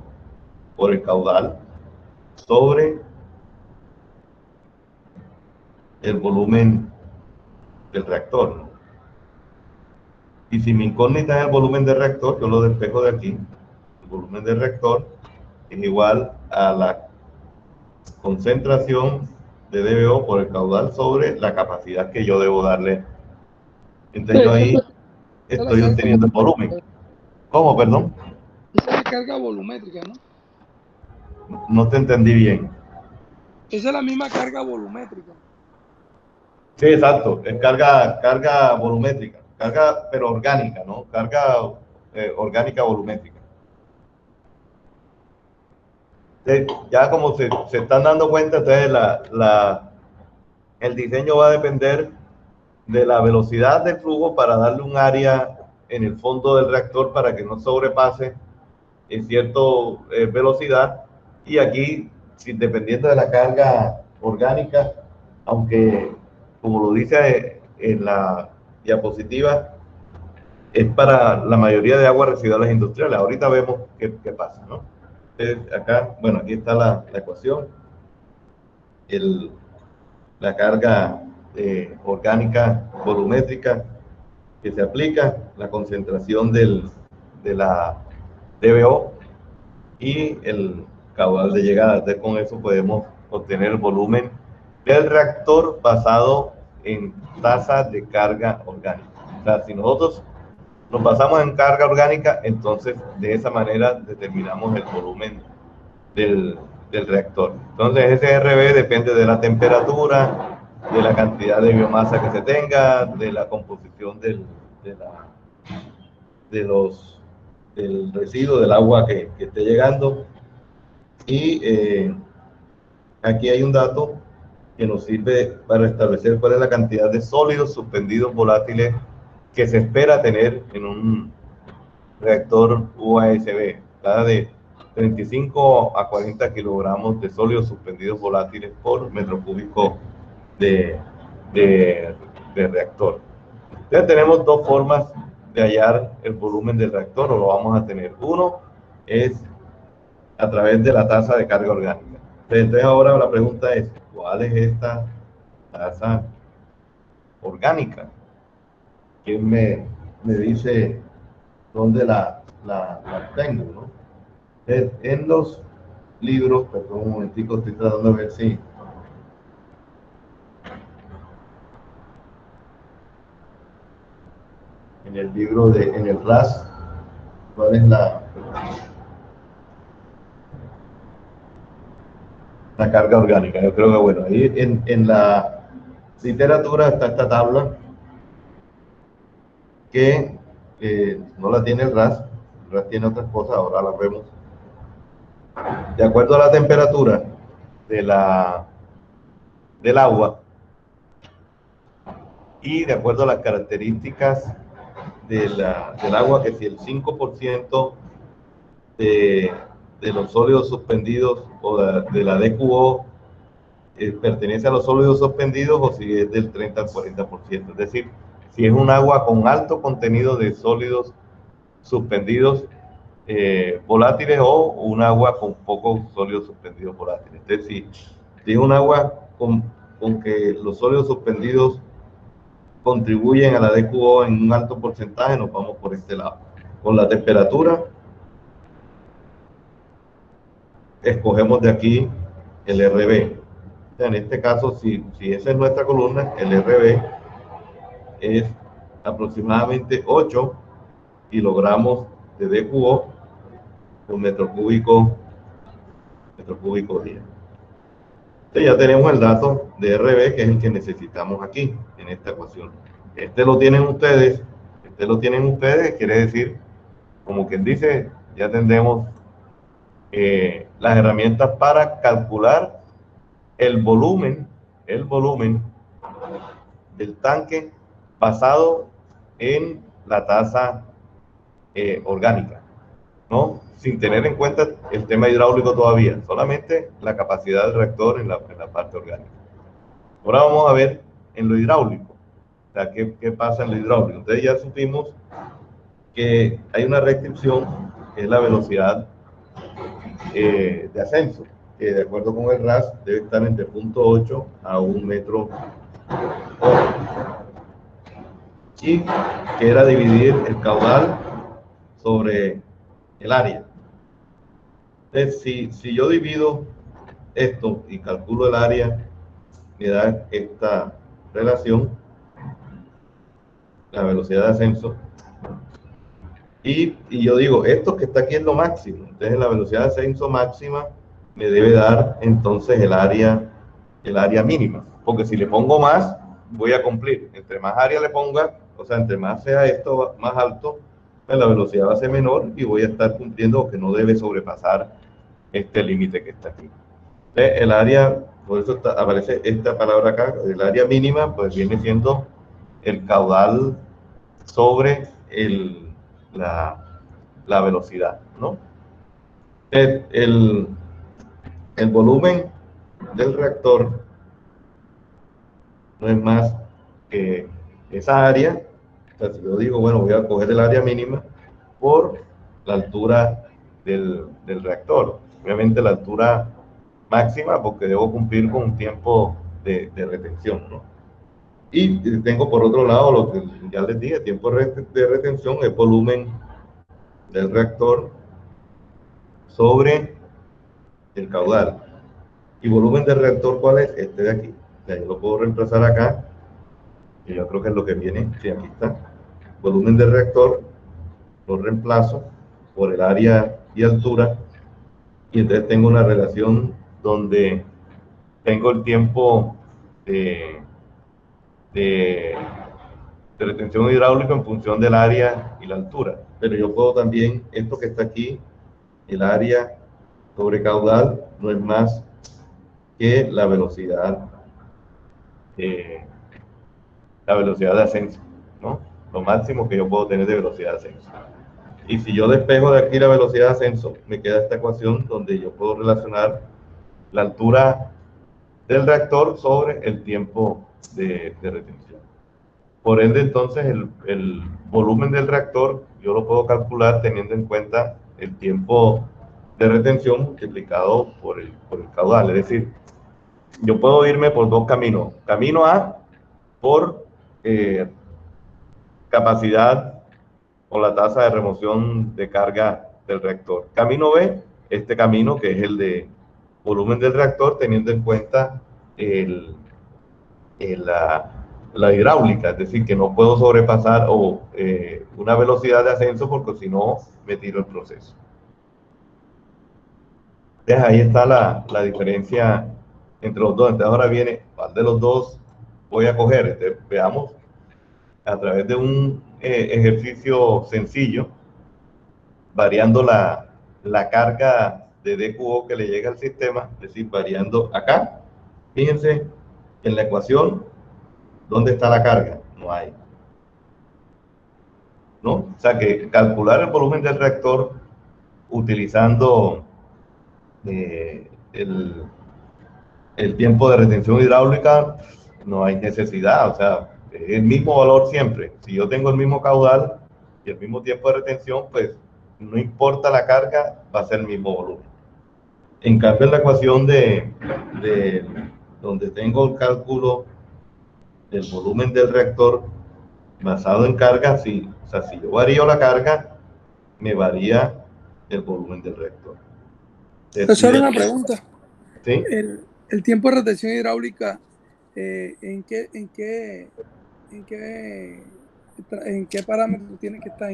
por el caudal sobre el volumen del reactor. Y si mi incógnita es el volumen del reactor, yo lo despejo de aquí. El volumen del reactor es igual a la concentración de DBO por el caudal sobre la capacidad que yo debo darle. Entonces yo ahí estoy obteniendo el volumen. ¿Cómo, perdón? Esa es la carga volumétrica, ¿no? No te entendí bien. Esa es la misma carga volumétrica. Sí, exacto. Es carga volumétrica. Carga, pero orgánica, ¿no? Carga orgánica volumétrica. Ya como se están dando cuenta, entonces el diseño va a depender de la velocidad del flujo para darle un área en el fondo del reactor para que no sobrepase en cierta velocidad. Y aquí, dependiendo de la carga orgánica, aunque como lo dice en la diapositiva, es para la mayoría de aguas residuales industriales. Ahorita vemos qué pasa, ¿no? Acá, bueno, aquí está la ecuación. La carga orgánica volumétrica que se aplica, la concentración de la DBO y el caudal de llegada. Entonces, con eso podemos obtener el volumen del reactor basado en tasa de carga orgánica. O sea, si nosotros nos basamos en carga orgánica, entonces de esa manera determinamos el volumen del reactor. Entonces ese RB depende de la temperatura, de la cantidad de biomasa que se tenga, de la composición del residuo, del agua que esté llegando. Y aquí hay un dato que nos sirve para establecer cuál es la cantidad de sólidos suspendidos volátiles que se espera tener en un reactor UASB. Cada de 35 a 40 kilogramos de sólidos suspendidos volátiles por metro cúbico de reactor. Entonces tenemos dos formas de hallar el volumen del reactor, o lo vamos a tener. Uno es a través de la tasa de carga orgánica. Entonces ahora la pregunta es, ¿cuál es esta tasa orgánica? ¿Quién me dice dónde la tengo, ¿no? En los libros, perdón un momentico, estoy tratando de ver si en el libro en el RAS, ¿cuál es la carga orgánica? Yo creo que, bueno, ahí en la literatura está esta tabla que no la tiene el RAS tiene otras cosas, ahora las vemos. De acuerdo a la temperatura del agua y de acuerdo a las características del agua, que si el 5% de los sólidos suspendidos o de la DQO pertenece a los sólidos suspendidos, o si es del 30 al 40%. Es decir, si es un agua con alto contenido de sólidos suspendidos volátiles, o un agua con pocos sólidos suspendidos volátiles. Es decir, si es un agua con que los sólidos suspendidos contribuyen a la DQO en un alto porcentaje, nos vamos por este lado. Con la temperatura, escogemos de aquí el RB. O sea, en este caso, si esa es nuestra columna, el RB es aproximadamente 8 kilogramos de DQO por metro cúbico día. Entonces ya tenemos el dato de RB, que es el que necesitamos aquí, en esta ecuación. Este lo tienen ustedes, quiere decir, como quien dice, ya tendremos las herramientas para calcular el volumen del tanque basado en la tasa orgánica, ¿no? Sin tener en cuenta el tema hidráulico todavía, solamente la capacidad del reactor en la parte orgánica. Ahora vamos a ver en lo hidráulico, o sea, ¿qué pasa en lo hidráulico? Entonces ya supimos que hay una restricción, que es la velocidad de ascenso, que de acuerdo con el RAS debe estar entre 0.8 a 1 metro, y que era dividir el caudal sobre el área. Entonces, si yo divido esto y calculo el área, me da esta relación, la velocidad de ascenso, y yo digo, esto que está aquí es lo máximo. Entonces la velocidad de ascenso máxima me debe dar entonces el área mínima, porque si le pongo más, voy a cumplir. Entre más área le ponga, o sea, entre más sea esto más alto, pues la velocidad va a ser menor y voy a estar cumpliendo, que no debe sobrepasar este límite que está aquí. Entonces, el área, por eso aparece esta palabra acá, el área mínima, pues viene siendo el caudal sobre la velocidad, ¿no? El volumen del reactor no es más que esa área. O sea, si yo digo, bueno, voy a coger el área mínima por la altura del reactor. Obviamente la altura máxima, porque debo cumplir con un tiempo de retención, ¿no? Y tengo por otro lado lo que ya les dije, tiempo de retención es volumen del reactor sobre el caudal. ¿Y volumen del reactor cuál es? Este de aquí. O sea, yo lo puedo reemplazar acá, y yo creo que es lo que viene. Sí, aquí está. Volumen del reactor lo reemplazo por el área y altura, y entonces tengo una relación donde tengo el tiempo de, de, de retención hidráulica en función del área y la altura. Pero yo puedo también, esto que está aquí, el área sobre caudal, no es más que la velocidad de ascenso, ¿no? Lo máximo que yo puedo tener de velocidad de ascenso. Y si yo despejo de aquí la velocidad de ascenso, me queda esta ecuación donde yo puedo relacionar la altura del reactor sobre el tiempo de retención. Por ende, entonces, el volumen del reactor yo lo puedo calcular teniendo en cuenta el tiempo de retención multiplicado por el caudal. Es decir, yo puedo irme por dos caminos. Camino A, por capacidad o la tasa de remoción de carga del reactor. Camino B, este camino que es el de volumen del reactor, teniendo en cuenta la hidráulica, es decir, que no puedo sobrepasar una velocidad de ascenso porque si no me tiro el proceso. Entonces ahí está la diferencia entre los dos. Entonces ahora viene, ¿cuál de los dos voy a coger? Entonces, veamos a través de un ejercicio sencillo, variando la carga de DQO que le llega al sistema, es decir, variando acá. Fíjense en la ecuación, ¿dónde está la carga? No hay. ¿No? O sea que calcular el volumen del reactor utilizando el tiempo de retención hidráulica, no hay necesidad, o sea, es el mismo valor siempre. Si yo tengo el mismo caudal y el mismo tiempo de retención, pues no importa la carga, va a ser el mismo volumen. En cambio, en la ecuación de donde tengo el cálculo del volumen del reactor basado en carga, sí, o sea, si yo varío la carga, me varía el volumen del reactor. Profesor, una pregunta. ¿Sí? El tiempo de retención hidráulica, ¿en qué parámetro tiene que estar?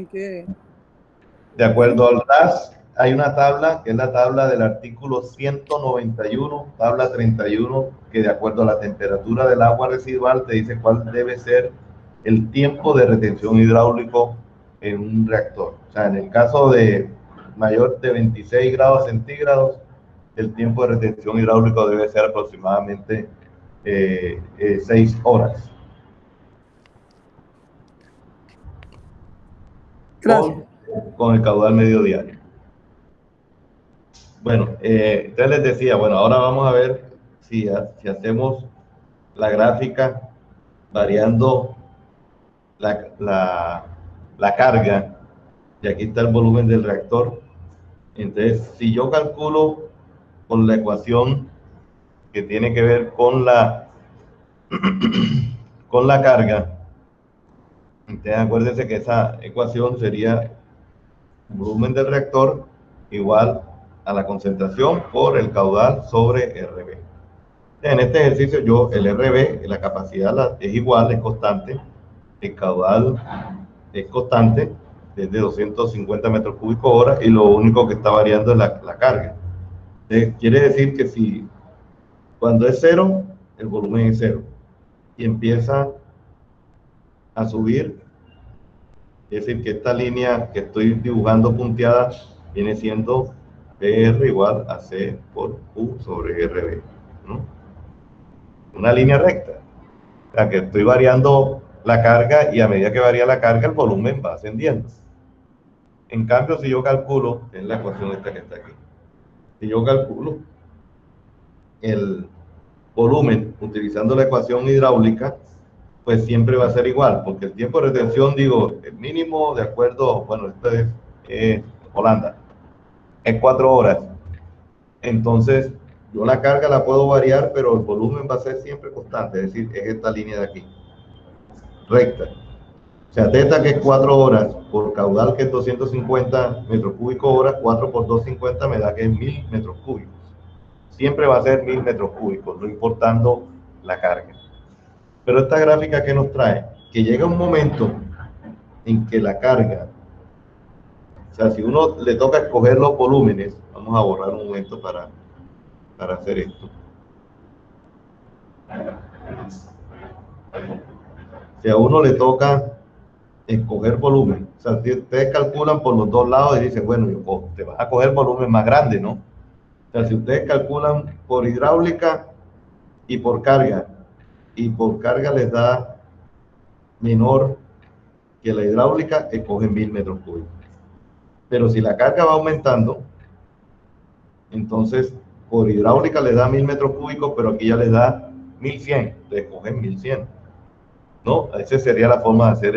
De acuerdo al RAS, hay una tabla, que es la tabla del artículo 191, tabla 31, que de acuerdo a la temperatura del agua residual te dice cuál debe ser el tiempo de retención hidráulico en un reactor. O sea, en el caso de mayor de 26 grados centígrados, el tiempo de retención hidráulico debe ser aproximadamente 6 horas. Con el caudal medio diario. Bueno, entonces les decía, bueno, ahora vamos a ver si hacemos la gráfica variando la carga, y aquí está el volumen del reactor. Entonces, si yo calculo con la ecuación que tiene que ver con con la carga, entonces acuérdense que esa ecuación sería volumen del reactor igual a la concentración por el caudal sobre RB. En este ejercicio el RB, la capacidad es igual, es constante, el caudal es constante, es de 250 metros cúbicos hora, y lo único que está variando es la carga. Quiere decir que cuando es cero, el volumen es cero, y empieza a subir, es decir, que esta línea que estoy dibujando punteada viene siendo PR igual a C por U sobre RB, ¿no? Una línea recta. O sea, que estoy variando la carga, y a medida que varía la carga, el volumen va ascendiendo. En cambio, si yo calculo, es la ecuación esta que está aquí, si yo calculo el volumen utilizando la ecuación hidráulica, pues siempre va a ser igual, porque el tiempo de retención, digo, el mínimo, de acuerdo, bueno, esto es Holanda, es 4 horas. Entonces, yo la carga la puedo variar, pero el volumen va a ser siempre constante, es decir, es esta línea de aquí, recta. O sea, teta, que es 4 horas, por caudal, que es 250 metros cúbicos hora, 4 por 250 me da que es 1000 metros cúbicos. Siempre va a ser 1000 metros cúbicos, no importando la carga. Pero esta gráfica, ¿qué nos trae? Que llega un momento en que la carga, o sea, si uno le toca escoger los volúmenes, vamos a borrar un momento para hacer esto. Si a uno le toca escoger volumen, o sea, si ustedes calculan por los dos lados y dicen, bueno, te vas a coger volumen más grande, ¿no? O sea, si ustedes calculan por hidráulica y por carga les da menor que la hidráulica, escogen 1000 metros cúbicos. Pero si la carga va aumentando, entonces por hidráulica les da 1000 metros cúbicos, pero aquí ya les da 1100, entonces escogen 1100. ¿No? Esa sería la forma de hacer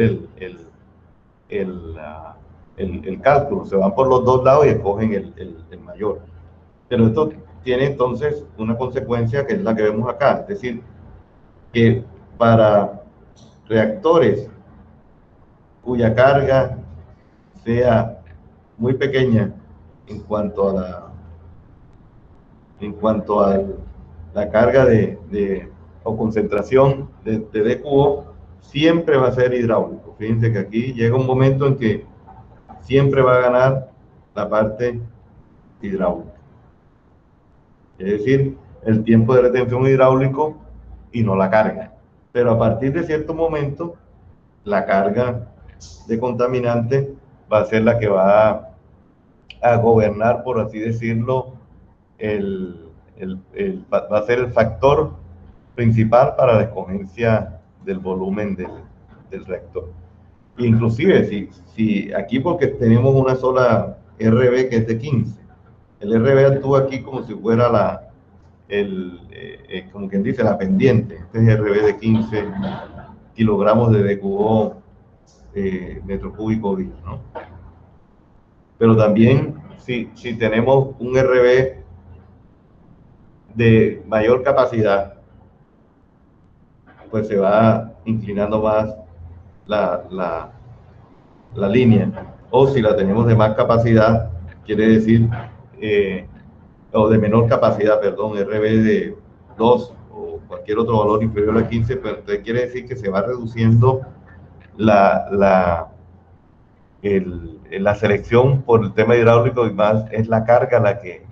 el cálculo. Se van por los dos lados y escogen el mayor. Pero esto tiene entonces una consecuencia que es la que vemos acá. Es decir, que para reactores cuya carga sea muy pequeña en cuanto a la carga o concentración de DQO, siempre va a ser hidráulico. Fíjense que aquí llega un momento en que siempre va a ganar la parte hidráulica. Es decir, el tiempo de retención hidráulico y no la carga. Pero a partir de cierto momento, la carga de contaminante va a ser la que va a gobernar, por así decirlo, va a ser el factor principal para la escogencia del volumen del reactor. Inclusive, si aquí, porque tenemos una sola RB que es de 15, el RB actúa aquí como si fuera como quien dice, la pendiente. Este es RB de 15 kilogramos de DQO metro cúbico día, ¿no? Pero también, si tenemos un RB de mayor capacidad, pues se va inclinando más la línea. O si la tenemos de más capacidad, quiere decir, o de menor capacidad, perdón, RB de 2 o cualquier otro valor inferior a 15, pero entonces quiere decir que se va reduciendo la selección por el tema hidráulico, y más es la carga la que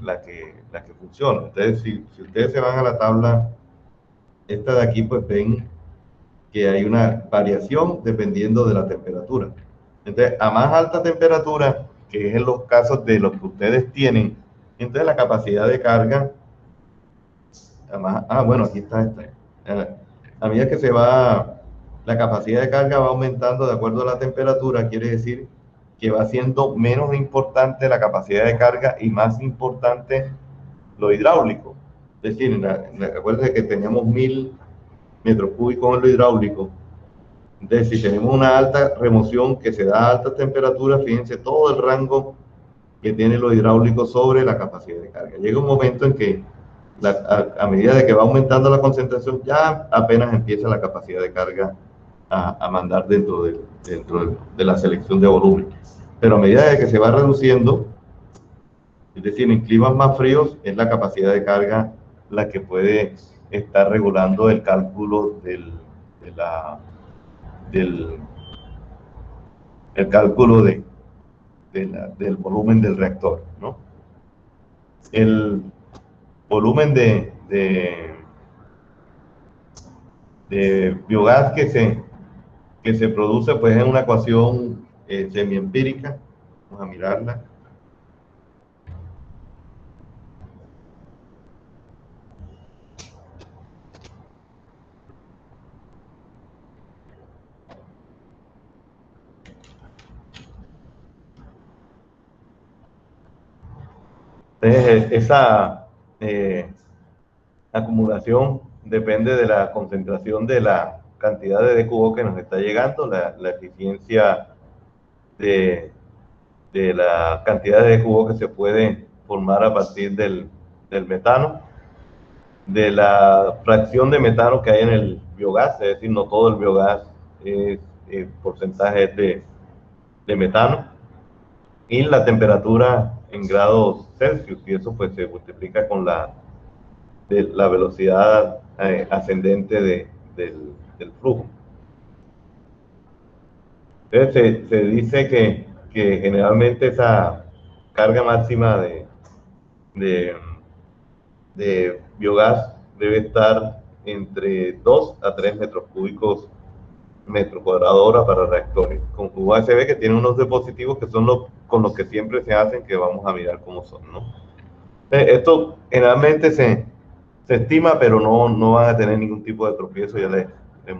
funciona. Entonces, si ustedes se van a la tabla esta de aquí, pues ven que hay una variación dependiendo de la temperatura. Entonces, a más alta temperatura, que es en los casos de los que ustedes tienen, entonces la capacidad de carga, bueno, aquí está esta. A medida que la capacidad de carga va aumentando de acuerdo a la temperatura, quiere decir que va siendo menos importante la capacidad de carga y más importante lo hidráulico. Es decir, acuérdense que teníamos 1000 metros cúbicos en lo hidráulico. Entonces, si tenemos una alta remoción que se da a altas temperaturas, fíjense todo el rango que tiene lo hidráulico sobre la capacidad de carga. Llega un momento en que a medida de que va aumentando la concentración, ya apenas empieza la capacidad de carga a mandar dentro de la selección de volumen. Pero a medida de que se va reduciendo, es decir, en climas más fríos, es la capacidad de carga la que puede estar regulando el cálculo del volumen del reactor, ¿no? El volumen de biogás que se produce, pues es una ecuación semiempírica. Vamos a mirarla. Entonces, esa acumulación depende de la concentración de la cantidad de DQO que nos está llegando, la eficiencia de la cantidad de DQO que se puede formar a partir del metano, de la fracción de metano que hay en el biogás, es decir, no todo el biogás es porcentaje de metano, y la temperatura en grados Celsius, y eso pues se multiplica con la velocidad ascendente del flujo. Entonces se dice que generalmente esa carga máxima de biogás debe estar entre 2 a 3 metros cúbicos metro cuadrado hora para reactores, con USB que tiene unos dispositivos que son los con los que siempre se hacen, que vamos a mirar cómo son, ¿no? Esto generalmente se estima, pero no van a tener ningún tipo de tropiezo, ya les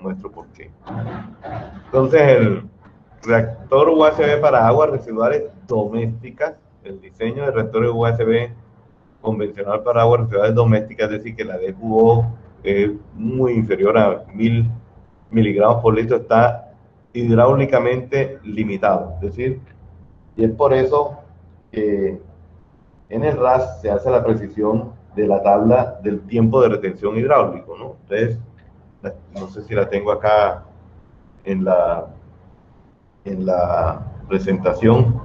muestro por qué. Entonces, el reactor USB para aguas residuales domésticas, el diseño de reactores USB convencional para aguas residuales domésticas, es decir, que la DQO es muy inferior a 1000 miligramos por litro, está hidráulicamente limitado. Es decir, y es por eso que en el RAS se hace la precisión de la tabla del tiempo de retención hidráulico, ¿no? Entonces, no sé si la tengo acá en la presentación.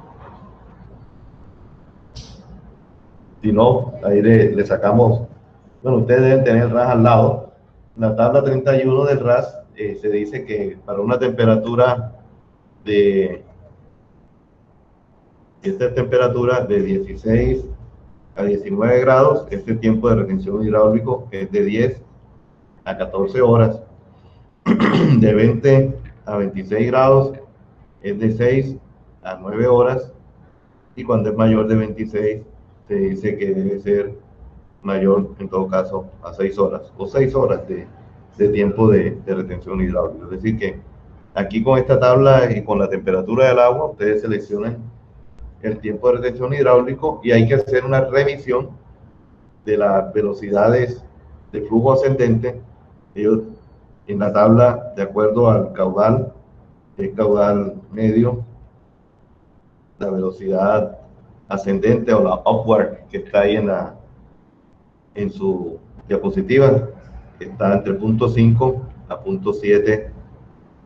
Si no, ahí le sacamos, bueno, ustedes deben tener el RAS al lado. En la tabla 31 del RAS se dice que para una temperatura esta temperatura de 16 a 19 grados, este tiempo de retención hidráulico es de 10 a 14 horas. De 20 a 26 grados es de 6 a 9 horas, y cuando es mayor de 26 se dice que debe ser mayor, en todo caso, a 6 horas o 6 horas de tiempo de retención hidráulica. Es decir que aquí con esta tabla y con la temperatura del agua, ustedes seleccionan el tiempo de retención hidráulico y hay que hacer una revisión de las velocidades de flujo ascendente. Ellos en la tabla, de acuerdo al caudal, el caudal medio, la velocidad ascendente o la upward que está ahí en su diapositiva, que está entre 0.5 a 0.7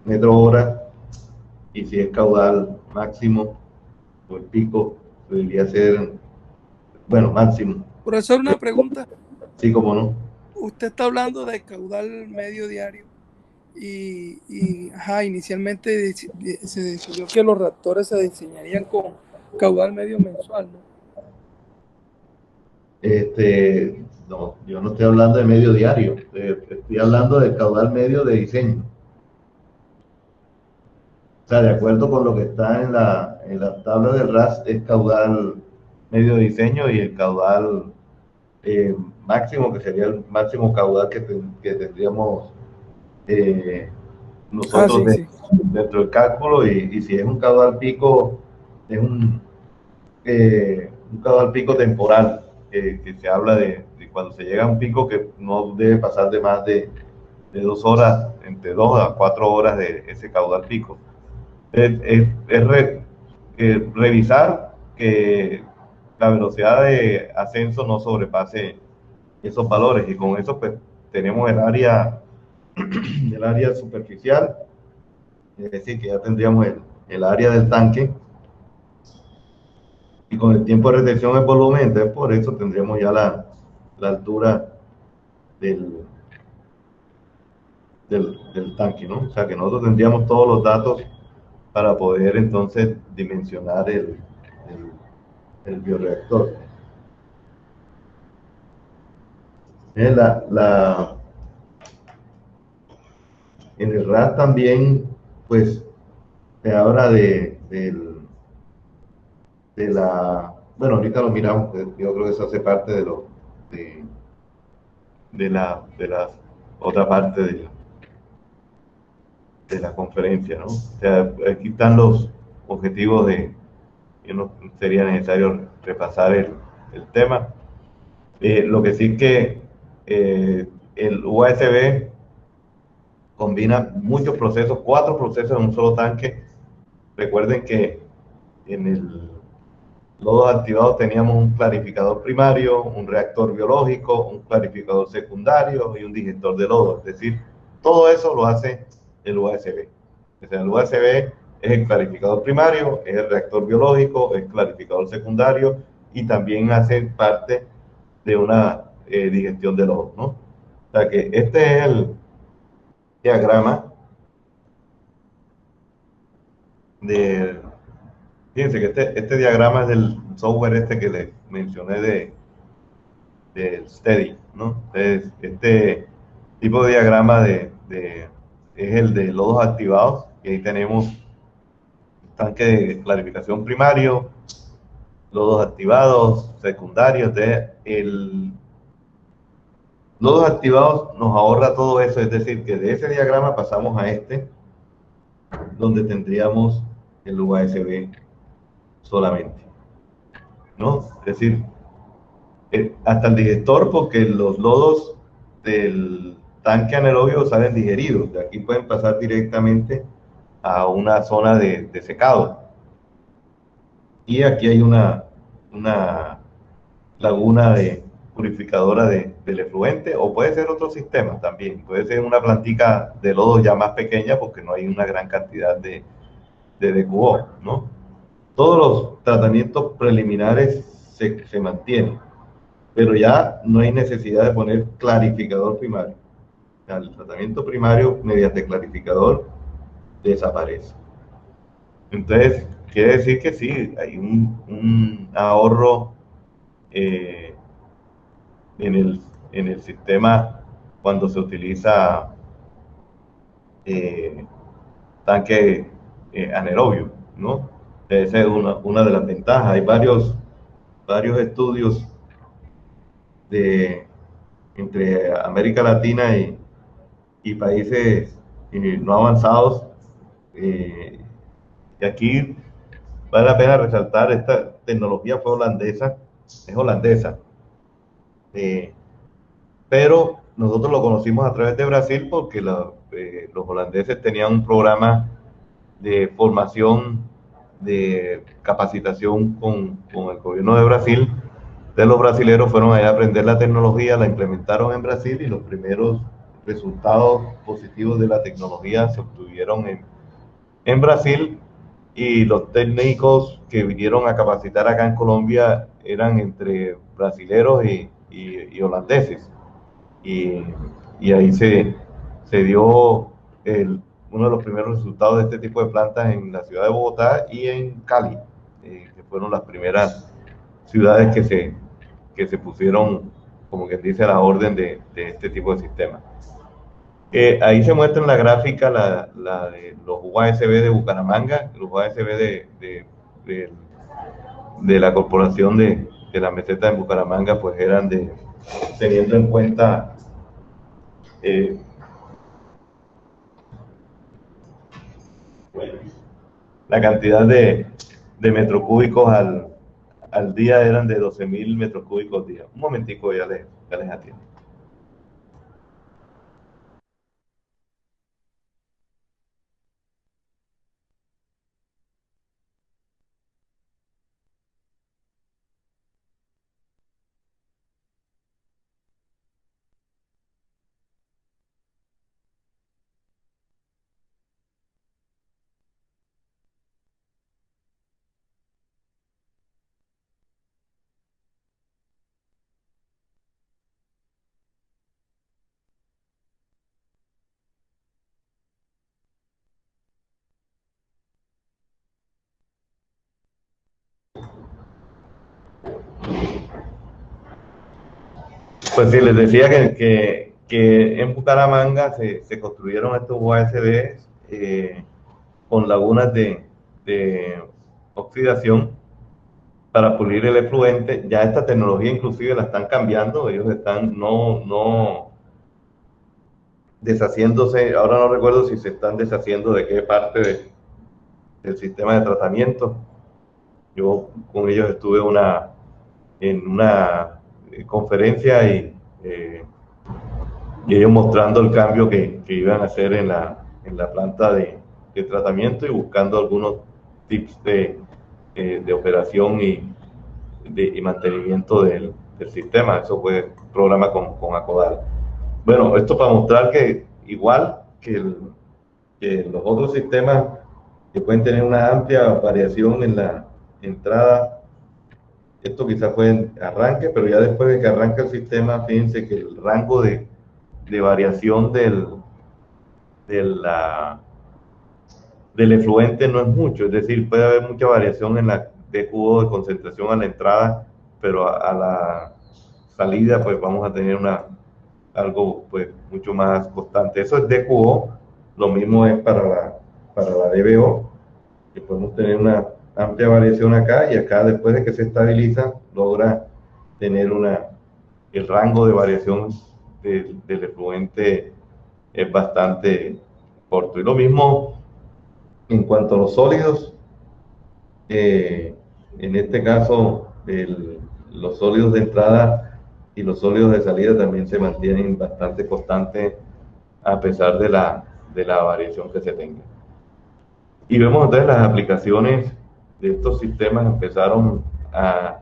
metros hora, y si es caudal máximo o el pico, debería ser, bueno, máximo. Profesor, una pregunta. Sí, cómo no. Usted está hablando de caudal medio diario y inicialmente se decidió que los reactores se diseñarían con caudal medio mensual, ¿no? No, yo no estoy hablando de medio diario, estoy hablando del caudal medio de diseño. O sea, de acuerdo con lo que está en la tabla del RAS, es caudal medio de diseño, y el caudal máximo, que sería el máximo caudal que tendríamos nosotros dentro del cálculo, y si es un caudal pico, es un caudal pico temporal, que se habla de cuando se llega a un pico que no debe pasar de más de 2 horas, entre 2 a 4 horas de ese caudal pico. Revisar que la velocidad de ascenso no sobrepase esos valores, y con eso pues tenemos el área superficial, es decir, que ya tendríamos el área del tanque, y con el tiempo de retención el volumen. Entonces por eso tendríamos ya la altura del tanque, ¿no? O sea que nosotros tendríamos todos los datos para poder entonces dimensionar el bioreactor. En el RAS también, pues, se habla bueno, ahorita lo miramos, yo creo que eso hace parte de la otra parte de la conferencia, ¿no? O sea, aquí están los objetivos que no sería necesario repasar el tema. Lo que sí que el USB combina muchos procesos, 4 procesos en un solo tanque. Recuerden que en el lodos activados teníamos un clarificador primario, un reactor biológico, un clarificador secundario y un digestor de lodo. Es decir, todo eso lo hace el USB. O sea, el USB es el clarificador primario, es el reactor biológico, es el clarificador secundario, y también hace parte de una digestión de lodo, ¿no? O sea que este es el diagrama fíjense que este diagrama es del software que les mencioné de Steady, ¿no? Entonces, este tipo de diagrama es el de lodos activados, y ahí tenemos tanque de clarificación primario, lodos activados, secundarios. Lodos activados nos ahorra todo eso, es decir, que de ese diagrama pasamos a este, donde tendríamos el USB solamente, ¿no? Es decir, hasta el digestor, porque los lodos del tanque anaerobio salen digeridos, de aquí pueden pasar directamente a una zona de secado. Y aquí hay una laguna purificadora del efluente, o puede ser otro sistema también, puede ser una plantica de lodo ya más pequeña, porque no hay una gran cantidad de DQO, ¿no? Todos los tratamientos preliminares se mantienen, pero ya no hay necesidad de poner clarificador primario. O sea, el tratamiento primario mediante clarificador desaparece. Entonces, quiere decir que sí, hay un ahorro en el sistema cuando se utiliza tanque anaerobio, ¿no? Esa es una de las ventajas. Hay varios estudios entre América Latina y países no avanzados, y aquí vale la pena resaltar, esta tecnología es holandesa, pero nosotros lo conocimos a través de Brasil, porque los holandeses tenían un programa de formación, de capacitación con el gobierno de Brasil. Entonces los brasileros fueron allá a aprender la tecnología, la implementaron en Brasil, y los primeros resultados positivos de la tecnología se obtuvieron en Brasil, y los técnicos que vinieron a capacitar acá en Colombia eran entre brasileros y holandeses. Y ahí se dio uno de los primeros resultados de este tipo de plantas en la ciudad de Bogotá y en Cali, que fueron las primeras ciudades que se pusieron, como quien dice, a la orden de este tipo de sistemas. Ahí se muestra en la gráfica la de los USB de Bucaramanga, los USB de la corporación de la meseta en Bucaramanga, pues eran teniendo en cuenta la cantidad de metros cúbicos al día, eran de 12.000 metros cúbicos al día. Un momentico, ya les atiendo. Pues sí, les decía que en Bucaramanga se construyeron estos USB con lagunas de oxidación para pulir el efluente. Ya esta tecnología inclusive la están cambiando, ellos están no deshaciéndose, ahora no recuerdo si se están deshaciendo de qué parte del sistema de tratamiento. Yo con ellos estuve en una conferencia, y ellos mostrando el cambio que iban a hacer en la planta de tratamiento, y buscando algunos tips de operación y mantenimiento del sistema. Eso fue un programa con Acodal. Bueno, esto para mostrar que igual que los otros sistemas, que pueden tener una amplia variación en la entrada, esto quizás fue en arranque, pero ya después de que arranca el sistema, fíjense que el rango de variación del efluente no es mucho, es decir, puede haber mucha variación en la DQO de concentración a la entrada, pero a la salida pues vamos a tener algo pues mucho más constante. Eso es DQO, lo mismo es para la DBO, que podemos tener una amplia variación acá, y acá después de que se estabiliza logra tener el rango de variación del efluente es bastante corto. Y lo mismo en cuanto a los sólidos, en este caso los sólidos de entrada y los sólidos de salida también se mantienen bastante constantes a pesar de la variación que se tenga. Y vemos entonces las aplicaciones de estos sistemas empezaron a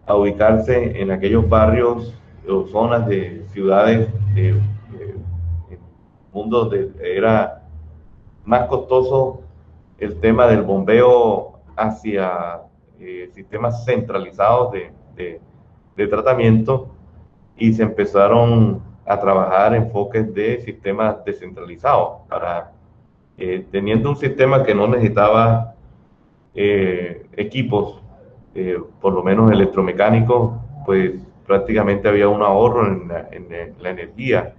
ubicarse en aquellos barrios o zonas de ciudades de mundo donde era más costoso el tema del bombeo hacia sistemas centralizados de tratamiento, y se empezaron a trabajar enfoques de sistemas descentralizados para teniendo un sistema que no necesitaba equipos, por lo menos electromecánicos, pues prácticamente había un ahorro en la energía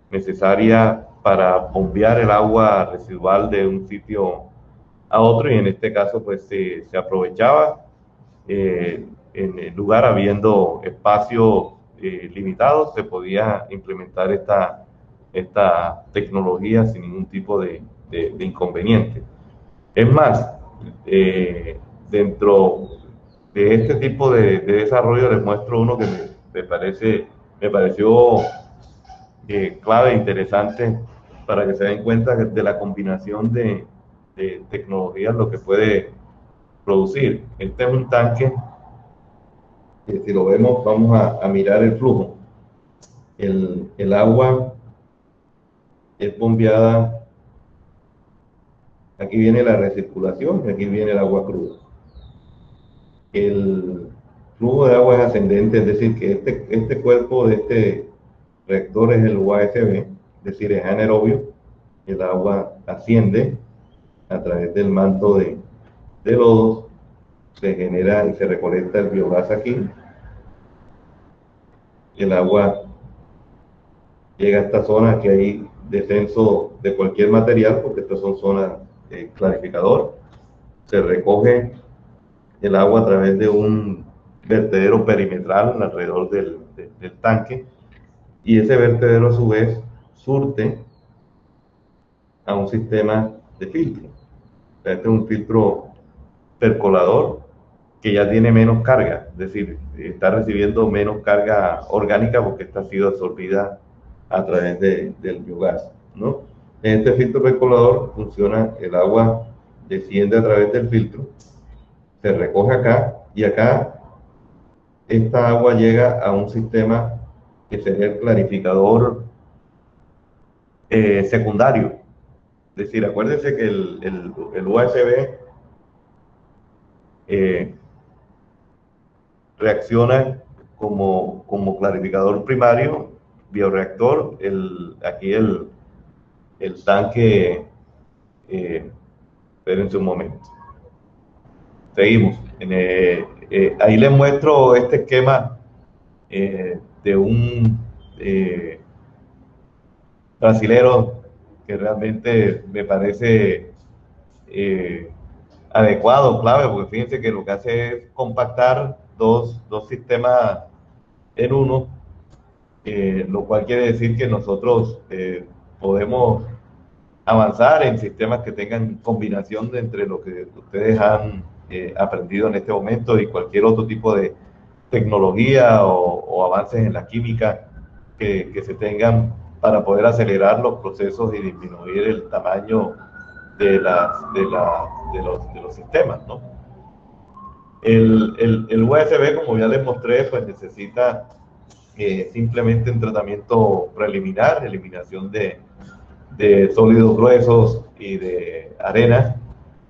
necesaria para bombear el agua residual de un sitio a otro, y en este caso pues se aprovechaba en el lugar, habiendo espacios limitados, se podía implementar esta tecnología sin ningún tipo de inconveniente. Es más, dentro de este tipo de desarrollo les muestro uno que me pareció clave e interesante para que se den cuenta de la combinación de tecnologías, lo que puede producir. Este es un tanque que, si lo vemos, vamos a mirar el flujo. El agua es bombeada, aquí viene la recirculación y aquí viene el agua cruda. El flujo de agua es ascendente, es decir, que este cuerpo de este reactor es el UASB, es decir, es anaerobio. El agua asciende a través del manto de lodos, se genera y se recolecta el biogás aquí. El agua llega a esta zona, aquí hay descenso de cualquier material, porque estas son zonas clarificador. Se recoge el agua a través de un vertedero perimetral alrededor del tanque, y ese vertedero a su vez surte a un sistema de filtro. Este es un filtro percolador que ya tiene menos carga, es decir, está recibiendo menos carga orgánica porque esta ha sido absorbida a través del biogás, ¿no? En este filtro percolador funciona, el agua desciende a través del filtro, se recoge acá, y acá esta agua llega a un sistema que sería el clarificador secundario. Es decir, acuérdense que el USB reacciona como clarificador primario, bioreactor. Aquí el tanque, espérense un momento. Seguimos. Ahí les muestro este esquema de un brasilero que realmente me parece adecuado, clave, porque fíjense que lo que hace es compactar dos sistemas en uno, lo cual quiere decir que nosotros podemos avanzar en sistemas que tengan combinación entre lo que ustedes han aprendido en este momento y cualquier otro tipo de tecnología o avances en la química que se tengan para poder acelerar los procesos y disminuir el tamaño de los sistemas, ¿no? El USB, como ya les mostré, pues necesita simplemente un tratamiento preliminar, eliminación de sólidos gruesos y de arena,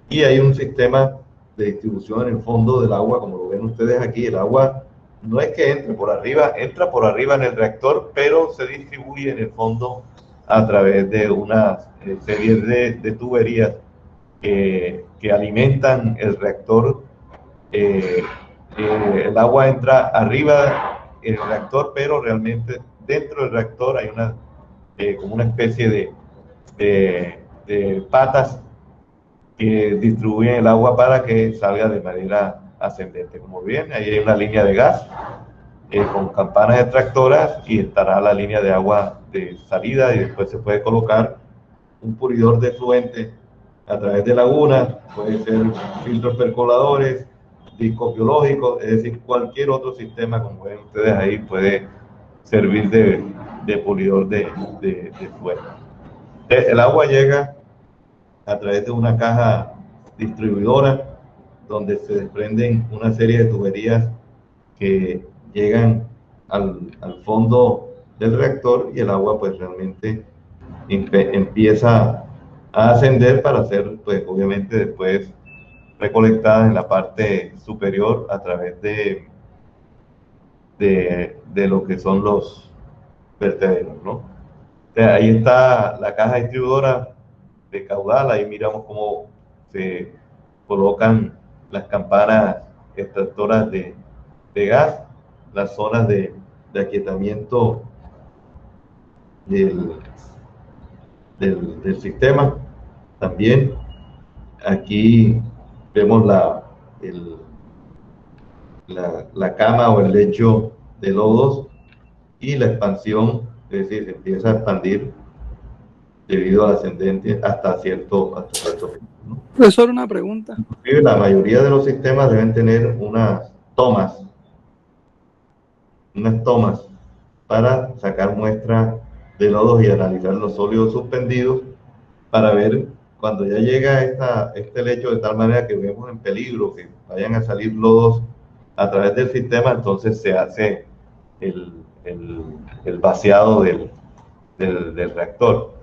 y hay un sistema de distribución en el fondo del agua, como lo ven ustedes aquí. El agua no es que entre por arriba, entra por arriba en el reactor, pero se distribuye en el fondo a través de una serie de tuberías que alimentan el reactor. El agua entra arriba en el reactor, pero realmente dentro del reactor hay una, como una especie de patas que distribuyen el agua para que salga de manera ascendente. Como bien, ahí hay una línea de gas con campanas extractoras y estará la línea de agua de salida, y después se puede colocar un puridor de efluente a través de lagunas, puede ser filtros percoladores, discos biológicos, es decir, cualquier otro sistema, como ven ustedes ahí, puede servir de puridor de efluente. El agua llega a través de una caja distribuidora donde se desprenden una serie de tuberías que llegan al fondo del reactor, y el agua pues realmente empieza a ascender para ser pues obviamente después recolectada en la parte superior a través de lo que son los vertederos, ¿no? O sea, ahí está la caja distribuidora de caudal, ahí miramos cómo se colocan las campanas extractoras de gas, las zonas de aquietamiento del sistema. También aquí vemos la cama o el lecho de lodos y la expansión, es decir, se empieza a expandir debido al ascendente hasta cierto punto, ¿no? Profesor, una pregunta. La mayoría de los sistemas deben tener unas tomas para sacar muestras de lodos y analizar los sólidos suspendidos para ver cuando ya llega este lecho de tal manera que vemos en peligro que vayan a salir lodos a través del sistema, entonces se hace el vaciado del reactor.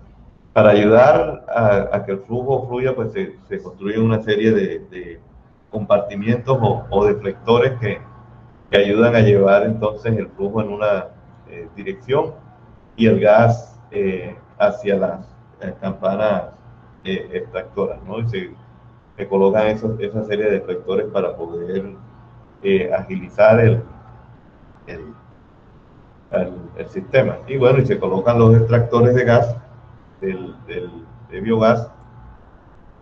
Para ayudar a que el flujo fluya, pues se construye una serie de compartimientos o deflectores que ayudan a llevar entonces el flujo en una dirección y el gas hacia las campanas extractoras, ¿no? Y se colocan esa serie de deflectores para poder agilizar el sistema. Y bueno, y se colocan los extractores de gas, de biogás,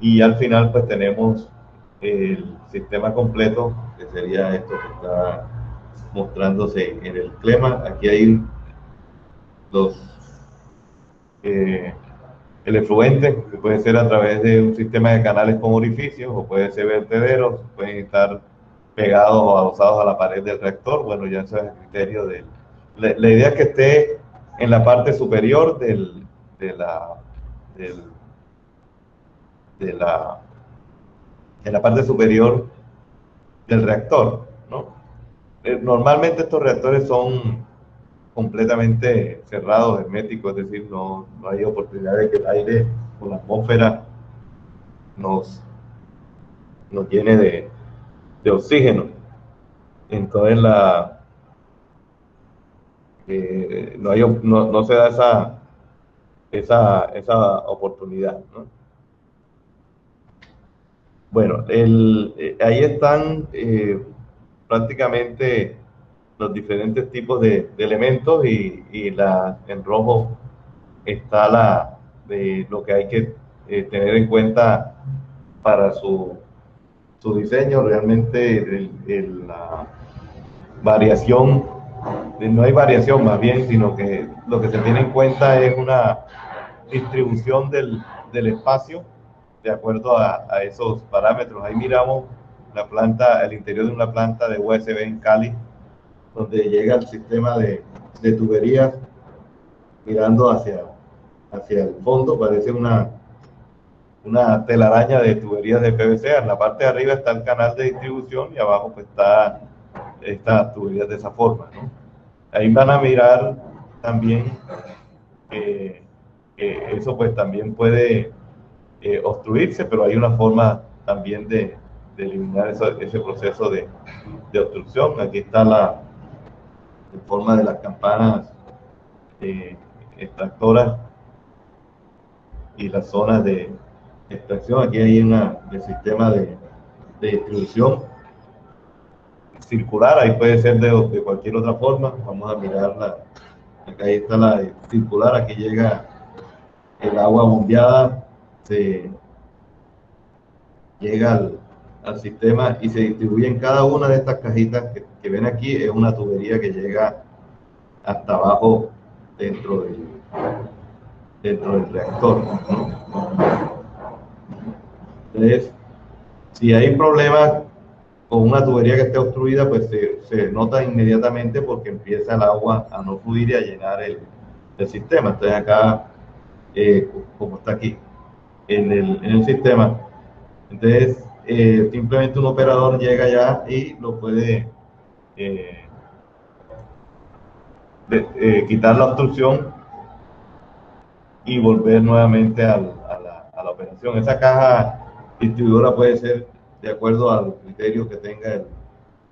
y al final pues tenemos el sistema completo, que sería esto que está mostrándose en el clima. Aquí hay el efluente, que puede ser a través de un sistema de canales con orificios, o puede ser vertederos, pueden estar pegados o adosados a la pared del reactor. Bueno, ya eso es el criterio de la idea es que esté en la parte superior en la parte superior del reactor, ¿no? Normalmente estos reactores son completamente cerrados, herméticos, es decir, no hay oportunidad de que el aire o la atmósfera nos llene de oxígeno. Entonces no se da esa oportunidad, ¿no? Bueno, ahí están prácticamente los diferentes tipos de elementos, y en rojo está lo que hay que tener en cuenta para su diseño. Realmente la variación, no hay variación más bien, sino que lo que se tiene en cuenta es una distribución del espacio de acuerdo a esos parámetros. Ahí miramos el interior de una planta de USB en Cali, donde llega el sistema de tuberías mirando hacia el fondo. Parece una telaraña de tuberías de PVC. En la parte de arriba está el canal de distribución y abajo pues está estas tuberías de esa forma, ¿no? Ahí van a mirar también que eso pues también puede obstruirse, pero hay una forma también de eliminar ese proceso de obstrucción. Aquí está la forma de las campanas extractoras y las zonas de extracción. Aquí hay el sistema de distribución circular, ahí puede ser de cualquier otra forma. Vamos a mirar Acá ahí está la circular, aquí llega el agua bombeada, llega al sistema y se distribuye en cada una de estas cajitas que ven aquí. Es una tubería que llega hasta abajo dentro del reactor, ¿no? Entonces, si hay problemas con una tubería que esté obstruida, pues se nota inmediatamente porque empieza el agua a no fluir y a llenar el sistema. Entonces acá, como está aquí en el sistema, entonces simplemente un operador llega allá y lo puede quitar la obstrucción y volver nuevamente a la operación. Esa caja distribuidora puede ser de acuerdo al criterio que tenga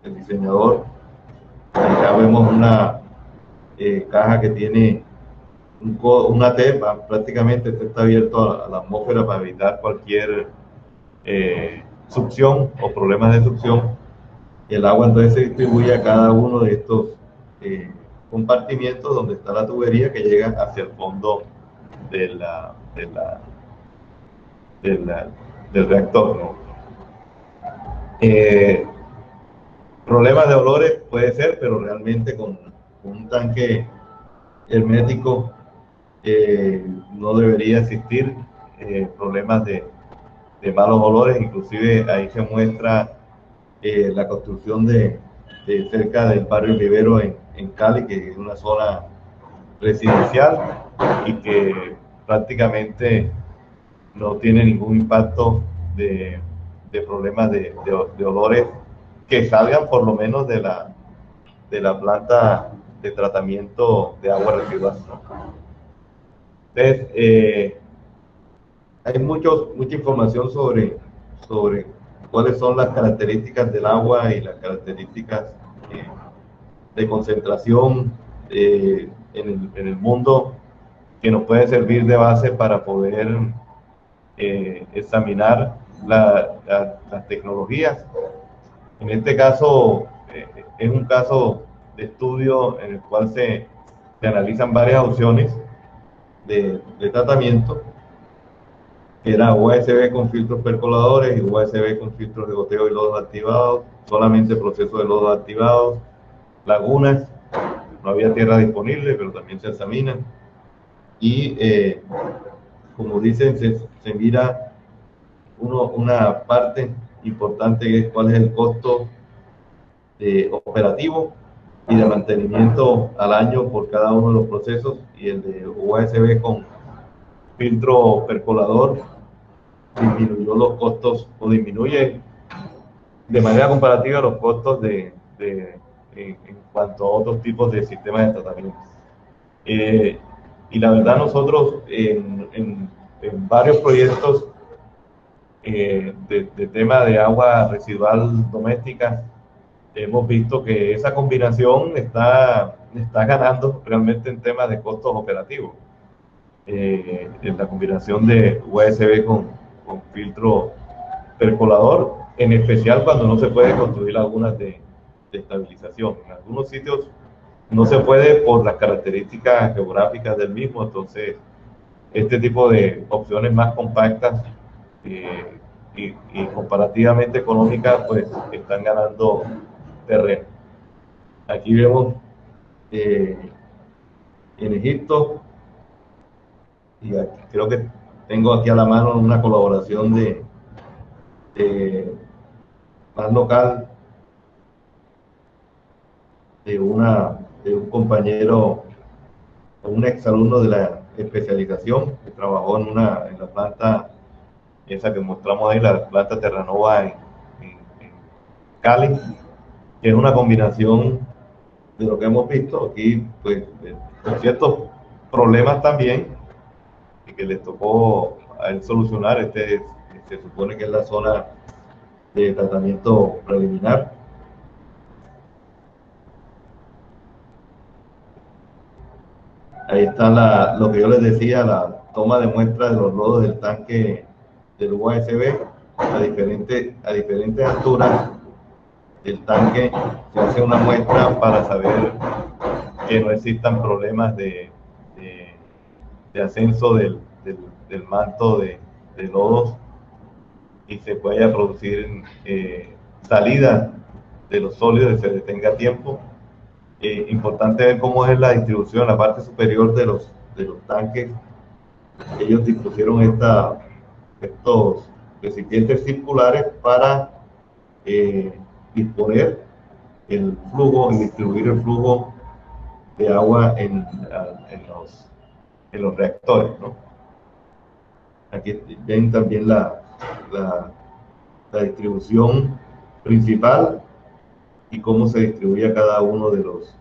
el diseñador. Acá vemos una caja que tiene una T, prácticamente está abierto a la atmósfera para evitar cualquier succión o problemas de succión. Y el agua entonces se distribuye a cada uno de estos compartimientos donde está la tubería que llega hacia el fondo del reactor, ¿no? Problemas de olores puede ser, pero realmente con un tanque hermético no debería existir problemas de malos olores. Inclusive ahí se muestra la construcción de cerca del barrio Vivero en Cali, que es una zona residencial y que prácticamente no tiene ningún impacto de problemas de olores que salgan por lo menos de la planta de tratamiento de agua residual, ¿no? Entonces, hay mucha información sobre cuáles son las características del agua y las características de concentración en el mundo, que nos puede servir de base para poder examinar las tecnologías. En este caso, es un caso de estudio en el cual se analizan varias opciones de tratamiento, que era USB con filtros percoladores y USB con filtros de goteo y lodos activados, solamente proceso de lodos activados, lagunas, no había tierra disponible, pero también se examinan. Y como dicen, se mira una parte importante, que es cuál es el costo operativo y de mantenimiento al año por cada uno de los procesos, y el de USB con filtro percolador disminuyó los costos, o disminuye de manera comparativa los costos en cuanto a otros tipos de sistemas de tratamiento. Y la verdad, nosotros en varios proyectos de tema de agua residual doméstica hemos visto que esa combinación está ganando realmente en temas de costos operativos. En la combinación de USB con filtro percolador, en especial cuando no se puede construir lagunas de estabilización. En algunos sitios no se puede por las características geográficas del mismo, entonces este tipo de opciones más compactas y comparativamente económicas pues están ganando terreno. Aquí vemos en Egipto, y aquí, creo que tengo aquí a la mano una colaboración de más local de un compañero, un exalumno de la especialización que trabajó en la planta esa que mostramos ahí, la planta Terranova en Cali, que es una combinación de lo que hemos visto aquí, pues con ciertos problemas también, y que les tocó a él solucionar. Se supone que es la zona de tratamiento preliminar. Ahí está lo que yo les decía, la toma de muestras de los lodos del tanque del USB a diferentes alturas del tanque. Se hace una muestra para saber que no existan problemas de ascenso del manto de lodos y se pueda producir salida de los sólidos y se detenga a tiempo. Importante ver cómo es la distribución en la parte superior de los tanques. Ellos dispusieron estos recipientes circulares para disponer el flujo y distribuir el flujo de agua en los reactores, ¿no? Aquí ven también la distribución principal y cómo se distribuye a cada uno de los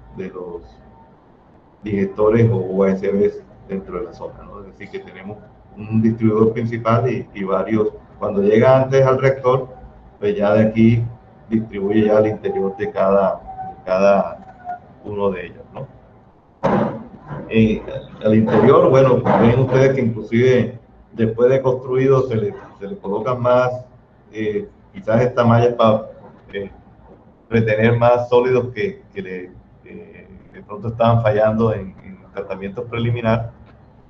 digestores o USBs dentro de la zona, ¿no? Es decir, que tenemos un distribuidor principal y varios. Cuando llega antes al reactor, pues ya de aquí distribuye ya al interior de cada uno de ellos, ¿no? Al interior, bueno, ven ustedes que inclusive después de construido se le colocan más, quizás esta malla para retener más sólidos que de pronto estaban fallando en tratamientos preliminar,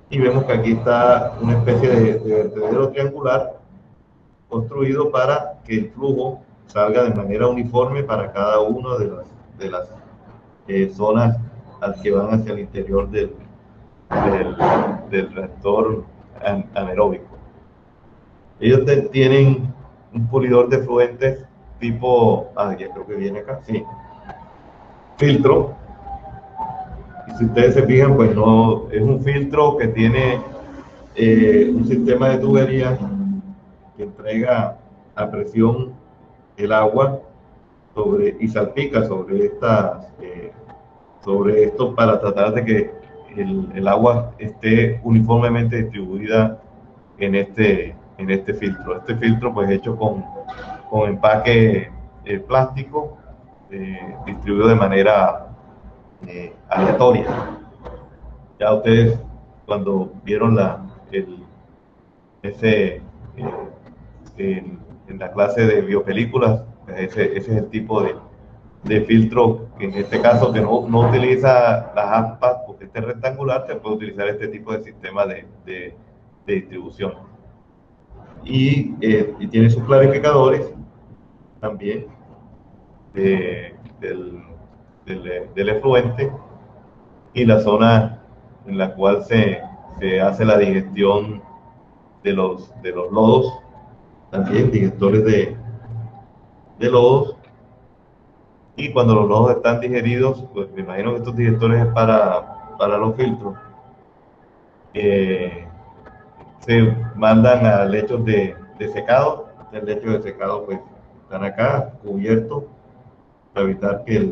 y vemos que aquí está una especie de vertedero triangular construido para que el flujo salga de manera uniforme para cada una de las zonas al que van hacia el interior del reactor anaeróbico. Ellos tienen un pulidor de fluentes tipo, ya creo que viene acá, sí, filtro. Y si ustedes se fijan, pues no es un filtro que tiene un sistema de tubería que entrega a presión el agua y salpica sobre esto para tratar de que el agua esté uniformemente distribuida en este filtro. Este filtro pues hecho con empaque plástico, distribuido de manera aleatoria. Ya ustedes cuando vieron en la clase de biopelículas, ese es el tipo de filtro que en este caso que no utiliza las aspas porque este es rectangular, se puede utilizar este tipo de sistema de distribución. Y tiene sus clarificadores también del efluente y la zona en la cual se hace la digestión de los lodos, también digestores de lodos. Y cuando los lodos están digeridos, pues me imagino que estos digestores es para los filtros, se mandan a lechos de secado. El lecho de secado pues están acá cubiertos para evitar que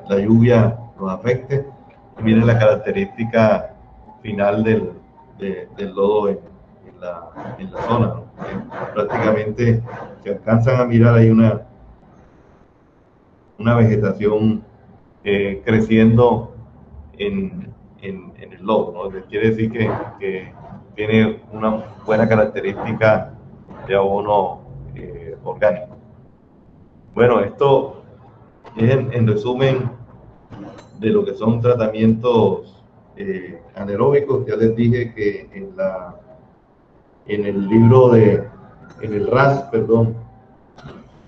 la lluvia nos afecte. Y miren la característica final del lodo en la zona, ¿no? Prácticamente se alcanzan a mirar ahí una vegetación creciendo en el lodo, ¿no? Quiere decir que tiene una buena característica de abono orgánico. Bueno, esto es en resumen de lo que son tratamientos anaeróbicos. Ya les dije que en el libro en el RAS, perdón,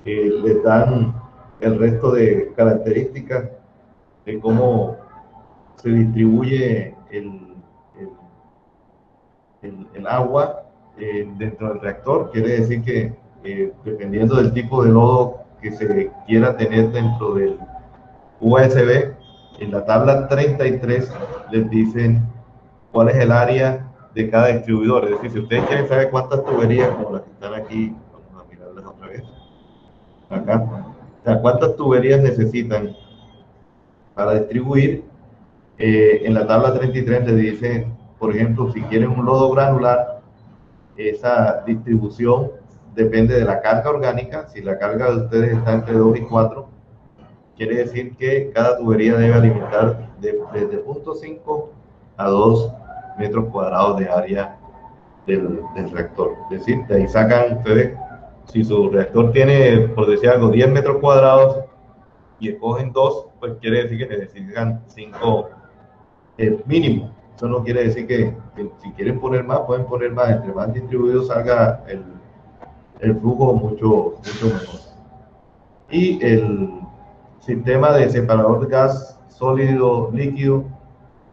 les dan el resto de características de cómo se distribuye el agua dentro del reactor. Quiere decir que dependiendo del tipo de lodo que se quiera tener dentro del USB, en la tabla 33 les dicen cuál es el área de cada distribuidor. Es decir, si ustedes quieren saber cuántas tuberías, como las que están aquí, vamos a mirarlas otra vez, acá, o sea, cuántas tuberías necesitan para distribuir, en la tabla 33 les dice, por ejemplo, si quieren un lodo granular, esa distribución depende de la carga orgánica. Si la carga de ustedes está entre 2 y 4, quiere decir que cada tubería debe alimentar desde 0.5 a 2 metros cuadrados de área del reactor. Es decir, de ahí sacan ustedes, si su reactor tiene, por decir algo, 10 metros cuadrados, y escogen 2, pues quiere decir que necesitan 5 mínimo. Eso no quiere decir que si quieren poner más, pueden poner más. Entre más distribuido salga el flujo, mucho mejor. Y el sistema de separador de gas sólido líquido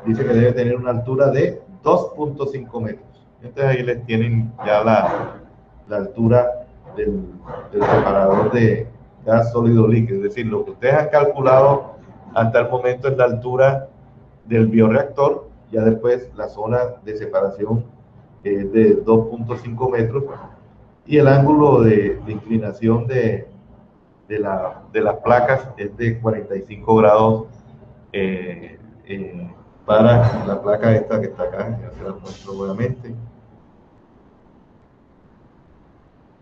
dice que debe tener una altura de 2.5 metros. Entonces ahí les tienen ya la altura del separador de gas sólido líquido. Es decir, lo que ustedes han calculado hasta el momento es la altura del bioreactor. Ya después la zona de separación es de 2.5 metros y el ángulo de inclinación de las placas es de 45 grados para la placa esta que está acá, ya se la muestro nuevamente.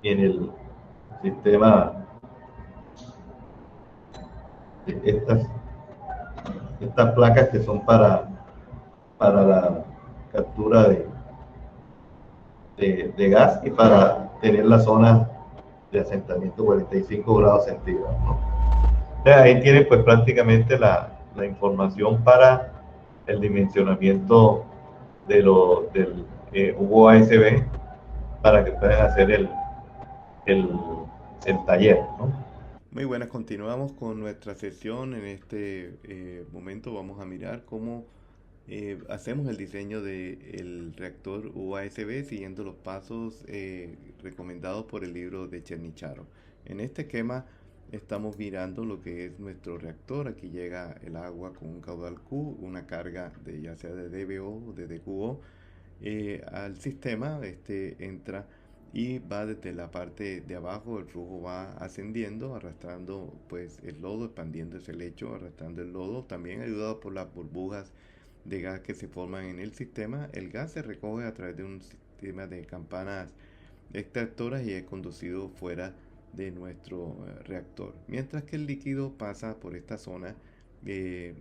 Y en el sistema de estas placas que son para la captura de gas y para tener la zona de asentamiento 45 grados centígrados, ¿no? Ahí tienen pues prácticamente la información para el dimensionamiento del UASB para que puedan hacer el taller, ¿no? Muy buenas, continuamos con nuestra sesión. En este momento vamos a mirar cómo hacemos el diseño del reactor UASB siguiendo los pasos recomendados por el libro de Chernycharov. En este esquema estamos mirando lo que es nuestro reactor. Aquí llega el agua con un caudal Q, una carga de ya sea de DBO o de DQO al sistema. Entra y va desde la parte de abajo, el flujo va ascendiendo, arrastrando pues el lodo, expandiendo ese lecho, arrastrando el lodo, también ayudado por las burbujas de gas que se forman en el sistema. El gas se recoge a través de un sistema de campanas extractoras y es conducido fuera de nuestro reactor, mientras que el líquido pasa por esta zona que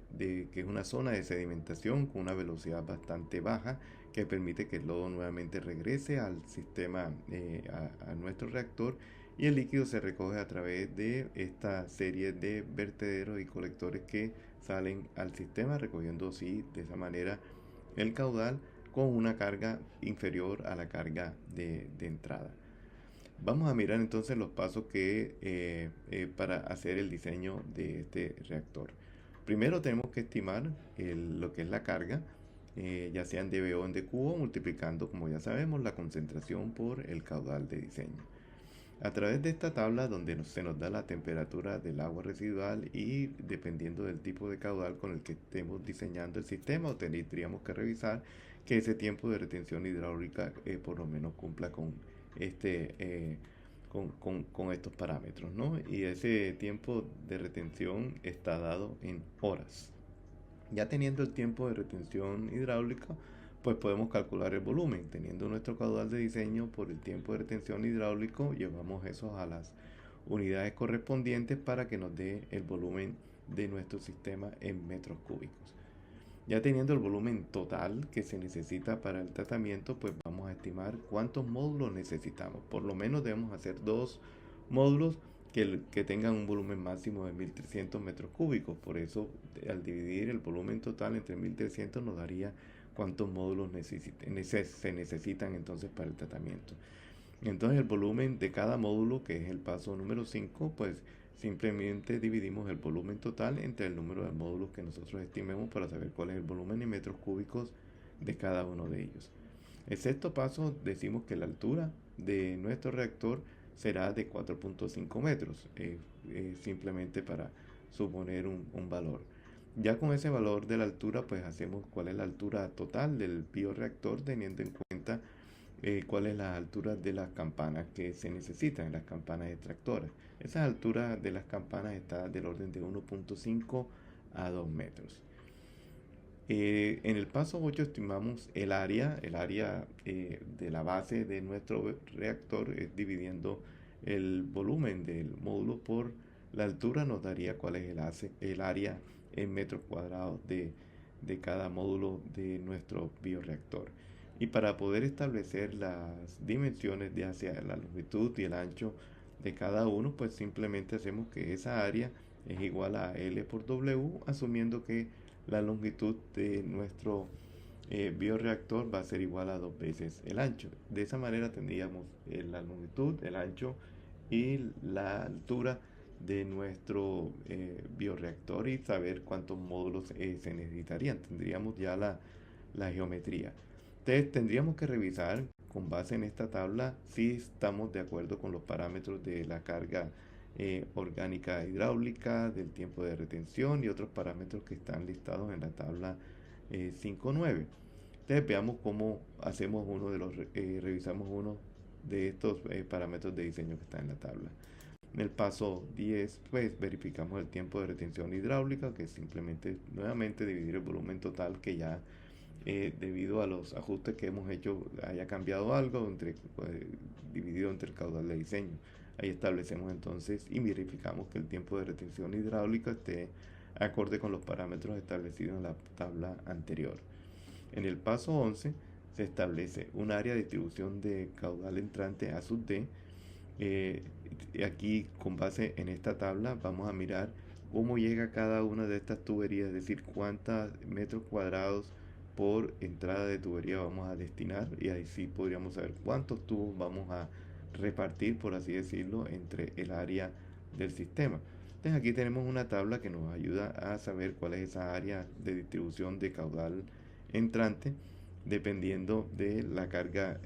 es una zona de sedimentación con una velocidad bastante baja que permite que el lodo nuevamente regrese al sistema, a nuestro reactor, y el líquido se recoge a través de esta serie de vertederos y colectores que salen al sistema, recogiendo así de esa manera el caudal con una carga inferior a la carga de entrada. Vamos a mirar entonces los pasos que para hacer el diseño de este reactor. Primero tenemos que estimar lo que es la carga, ya sea en dB o en dQo, multiplicando, como ya sabemos, la concentración por el caudal de diseño. A través de esta tabla donde se nos da la temperatura del agua residual y dependiendo del tipo de caudal con el que estemos diseñando el sistema, tendríamos que revisar que ese tiempo de retención hidráulica por lo menos cumpla con con estos parámetros, ¿no? Y ese tiempo de retención está dado en horas. Ya teniendo el tiempo de retención hidráulica, pues podemos calcular el volumen. Teniendo nuestro caudal de diseño por el tiempo de retención hidráulico, llevamos eso a las unidades correspondientes para que nos dé el volumen de nuestro sistema en metros cúbicos. Ya teniendo el volumen total que se necesita para el tratamiento, pues vamos a estimar cuántos módulos necesitamos. Por lo menos debemos hacer 2 módulos que tengan un volumen máximo de 1300 metros cúbicos. Por eso, al dividir el volumen total entre 1300 nos daría cuántos módulos se necesitan entonces para el tratamiento. Entonces el volumen de cada módulo, que es el paso número 5, pues simplemente dividimos el volumen total entre el número de módulos que nosotros estimemos para saber cuál es el volumen en metros cúbicos de cada uno de ellos. El sexto paso, decimos que la altura de nuestro reactor será de 4.5 metros, simplemente para suponer un valor. Ya con ese valor de la altura, pues hacemos cuál es la altura total del bioreactor, teniendo en cuenta cuál es la altura de las campanas que se necesitan, las campanas extractoras. Esa altura de las campanas está del orden de 1.5 a 2 metros. En el paso 8 estimamos el área de la base de nuestro reactor, dividiendo el volumen del módulo por la altura, nos daría cuál es el área en metros cuadrados de cada módulo de nuestro bioreactor. Y para poder establecer las dimensiones de hacia la longitud y el ancho de cada uno, pues simplemente hacemos que esa área es igual a L por W, asumiendo que la longitud de nuestro bioreactor va a ser igual a 2 veces el ancho. De esa manera tendríamos la longitud, el ancho y la altura de nuestro bioreactor y saber cuántos módulos se necesitarían. Tendríamos ya la geometría. Entonces tendríamos que revisar con base en esta tabla si estamos de acuerdo con los parámetros de la carga orgánica hidráulica, del tiempo de retención y otros parámetros que están listados en la tabla 5.9. Entonces veamos cómo hacemos revisamos uno de estos parámetros de diseño que está en la tabla. En el paso 10, pues verificamos el tiempo de retención hidráulica, que es simplemente nuevamente dividir el volumen total que ya debido a los ajustes que hemos hecho haya cambiado algo dividido entre el caudal de diseño. Ahí establecemos entonces y verificamos que el tiempo de retención hidráulica esté acorde con los parámetros establecidos en la tabla anterior. En el paso 11 se establece un área de distribución de caudal entrante A sub D. Aquí con base en esta tabla vamos a mirar cómo llega cada una de estas tuberías, es decir, cuántos metros cuadrados por entrada de tubería vamos a destinar, y ahí sí podríamos saber cuántos tubos vamos a repartir, por así decirlo, entre el área del sistema. Entonces aquí tenemos una tabla que nos ayuda a saber cuál es esa área de distribución de caudal entrante dependiendo de la carga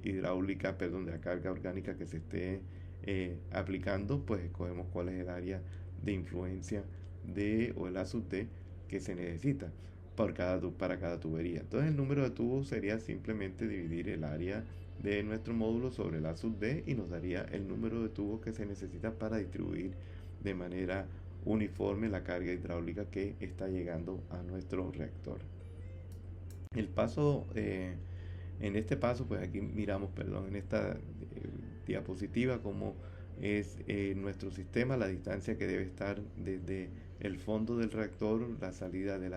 hidráulica, perdón, de la carga orgánica que se esté aplicando. Pues escogemos cuál es el área de influencia o el A sub D que se necesita para cada tubería. Entonces el número de tubos sería simplemente dividir el área de nuestro módulo sobre el A sub D y nos daría el número de tubos que se necesita para distribuir de manera uniforme la carga hidráulica que está llegando a nuestro reactor. El paso, en este paso, pues aquí miramos, perdón, en esta diapositiva cómo es nuestro sistema, la distancia que debe estar desde el fondo del reactor, la salida de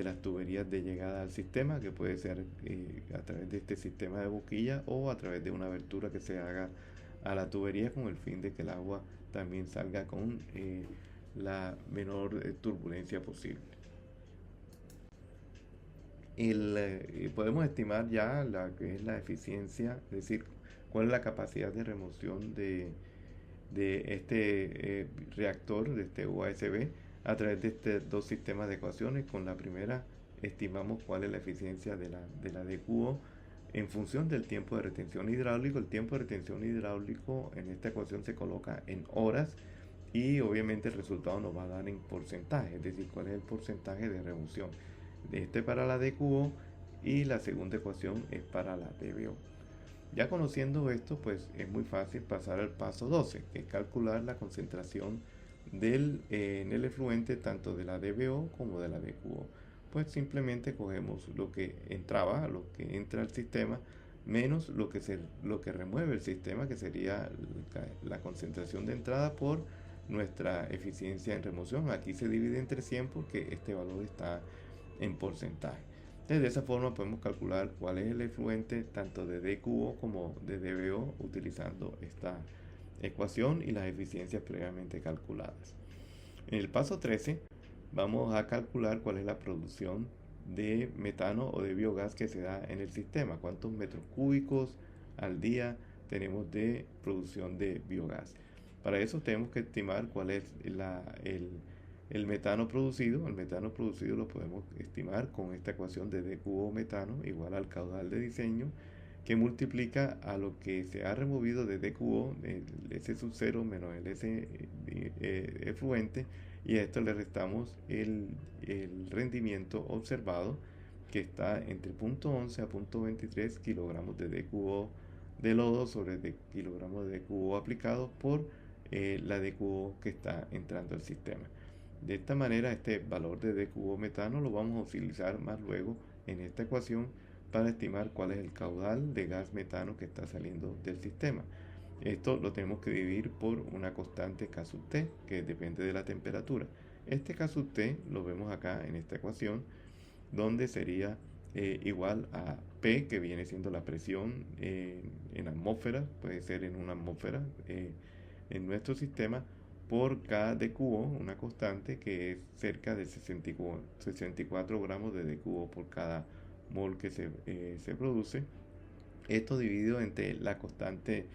las tuberías de llegada al sistema, que puede ser a través de este sistema de boquilla o a través de una abertura que se haga a la tubería con el fin de que el agua también salga con la menor turbulencia posible. Podemos estimar ya la que es la eficiencia, es decir, cuál es la capacidad de remoción de este reactor, de este USB, a través de estos dos sistemas de ecuaciones. Con la primera estimamos cuál es la eficiencia de la DQO en función del tiempo de retención hidráulico. El tiempo de retención hidráulico en esta ecuación se coloca en horas y obviamente el resultado nos va a dar en porcentaje, es decir, cuál es el porcentaje de remoción. Para la DQO y la segunda ecuación es para la DBO. Ya conociendo esto, pues es muy fácil pasar al paso 12, que es calcular la concentración en el efluente tanto de la DBO como de la DQO. Pues simplemente cogemos lo que entraba, lo que entra al sistema, menos lo que remueve el sistema, que sería la concentración de entrada por nuestra eficiencia en remoción. Aquí se divide entre 100 porque este valor está en porcentaje. Entonces, de esa forma podemos calcular cuál es el efluente tanto de DQO como de DBO utilizando esta ecuación y las eficiencias previamente calculadas. En el paso 13 vamos a calcular cuál es la producción de metano o de biogás que se da en el sistema, cuántos metros cúbicos al día tenemos de producción de biogás. Para eso tenemos que estimar cuál es el metano producido. El metano producido lo podemos estimar con esta ecuación de DQO metano igual al caudal de diseño, que multiplica a lo que se ha removido de DQO, el S sub 0 menos el S efluente, y a esto le restamos el rendimiento observado, que está entre 0.11 a 0.23 kilogramos de DQO de lodo sobre kilogramos de DQO aplicado por la DQO que está entrando al sistema. De esta manera, este valor de DQO metano lo vamos a utilizar más luego en esta ecuación para estimar cuál es el caudal de gas metano que está saliendo del sistema. Esto lo tenemos que dividir por una constante K sub T, que depende de la temperatura. Este K sub T lo vemos acá en esta ecuación, donde sería igual a P, que viene siendo la presión en atmósfera, puede ser en una atmósfera en nuestro sistema, por cada D cubo, una constante que es cerca de 64 gramos de D cubo por cada mol que se produce. Esto dividido entre la constante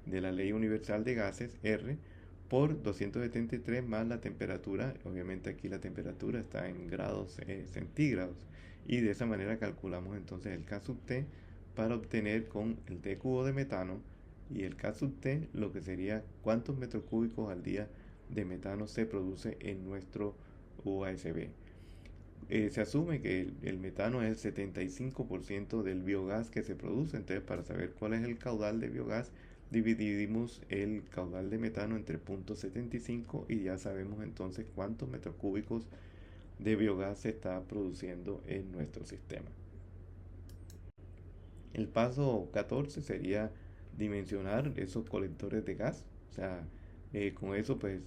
de la ley universal de gases, R, por 273 más la temperatura. Obviamente aquí la temperatura está en grados centígrados, y de esa manera calculamos entonces el K sub T para obtener con el D cubo de metano y el K sub T lo que sería cuántos metros cúbicos al día de metano se produce en nuestro UASB. Se asume que el metano es el 75% del biogás que se produce. Entonces, para saber cuál es el caudal de biogás, dividimos el caudal de metano entre 0.75 y ya sabemos entonces cuántos metros cúbicos de biogás se está produciendo en nuestro sistema. El paso 14 sería dimensionar esos colectores de gas. O sea, con eso pues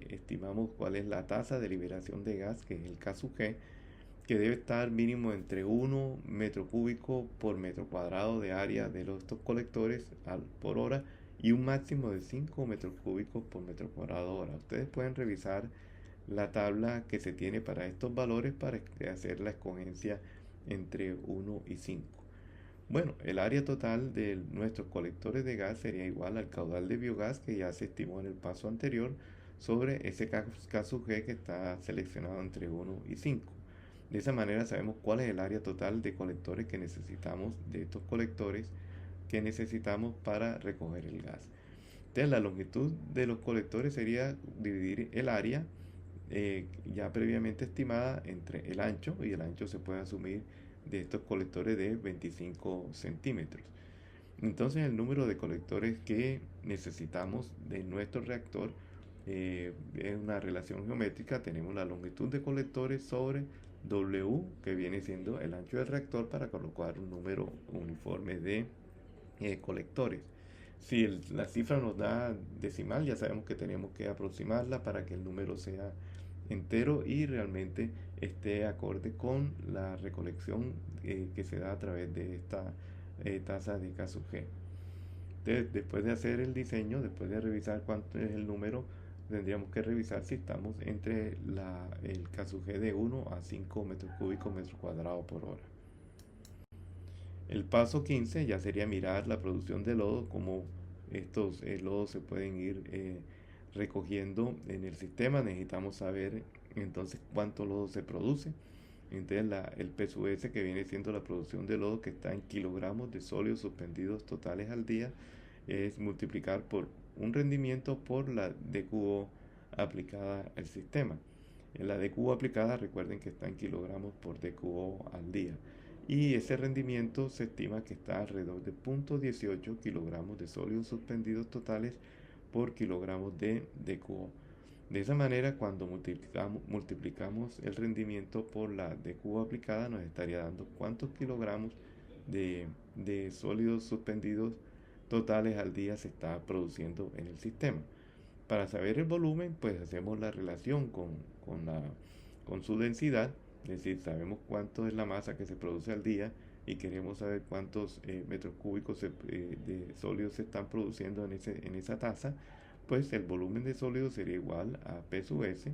estimamos cuál es la tasa de liberación de gas, que es el K sub G, que debe estar mínimo entre 1 metro cúbico por metro cuadrado de área de estos colectores por hora, y un máximo de 5 metros cúbicos por metro cuadrado hora. Ustedes pueden revisar la tabla que se tiene para estos valores para hacer la escogencia entre 1 y 5. Bueno, el área total de nuestros colectores de gas sería igual al caudal de biogás que ya se estimó en el paso anterior sobre ese K sub G que está seleccionado entre 1 y 5. De esa manera sabemos cuál es el área total de colectores que necesitamos, de estos colectores que necesitamos para recoger el gas. Entonces la longitud de los colectores sería dividir el área ya previamente estimada entre el ancho, y el ancho se puede asumir de estos colectores de 25 centímetros. Entonces el número de colectores que necesitamos de nuestro reactor es una relación geométrica. Tenemos la longitud de colectores sobre W, que viene siendo el ancho del reactor, para colocar un número uniforme de colectores. Si la cifra nos da decimal, ya sabemos que tenemos que aproximarla para que el número sea entero y realmente esté acorde con la recolección que se da a través de esta tasa de K sub G. Entonces, después de hacer el diseño, después de revisar cuánto es el número, tendríamos que revisar si estamos entre el K sub G de 1 a 5 metros cúbicos metro cuadrado por hora. El paso 15 ya sería mirar la producción de lodo, como estos lodos se pueden ir recogiendo en el sistema. Necesitamos saber entonces cuánto lodo se produce. Entonces el P sub S, que viene siendo la producción de lodo, que está en kilogramos de sólidos suspendidos totales al día, es multiplicar por un rendimiento por la D cubo aplicada al sistema. En la D cubo aplicada, recuerden que está en kilogramos por D cubo al día, y ese rendimiento se estima que está alrededor de 0.18 kilogramos de sólidos suspendidos totales por kilogramos de D cubo. De esa manera, cuando multiplicamos el rendimiento por la D cubo aplicada, nos estaría dando cuántos kilogramos de sólidos suspendidos totales al día se está produciendo en el sistema. Para saber el volumen, pues hacemos la relación con su densidad. Es decir, sabemos cuánto es la masa que se produce al día y queremos saber cuántos metros cúbicos de sólidos se están produciendo en esa tasa. Pues el volumen de sólidos sería igual a P sub S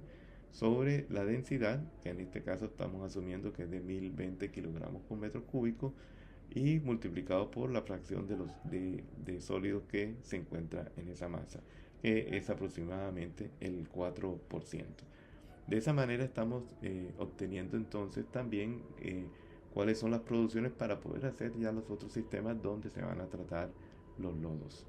sobre la densidad, que en este caso estamos asumiendo que es de 1020 kilogramos por metro cúbico, y multiplicado por la fracción de sólidos que se encuentra en esa masa, que es aproximadamente el 4%. De esa manera estamos obteniendo entonces también cuáles son las producciones para poder hacer ya los otros sistemas donde se van a tratar los lodos.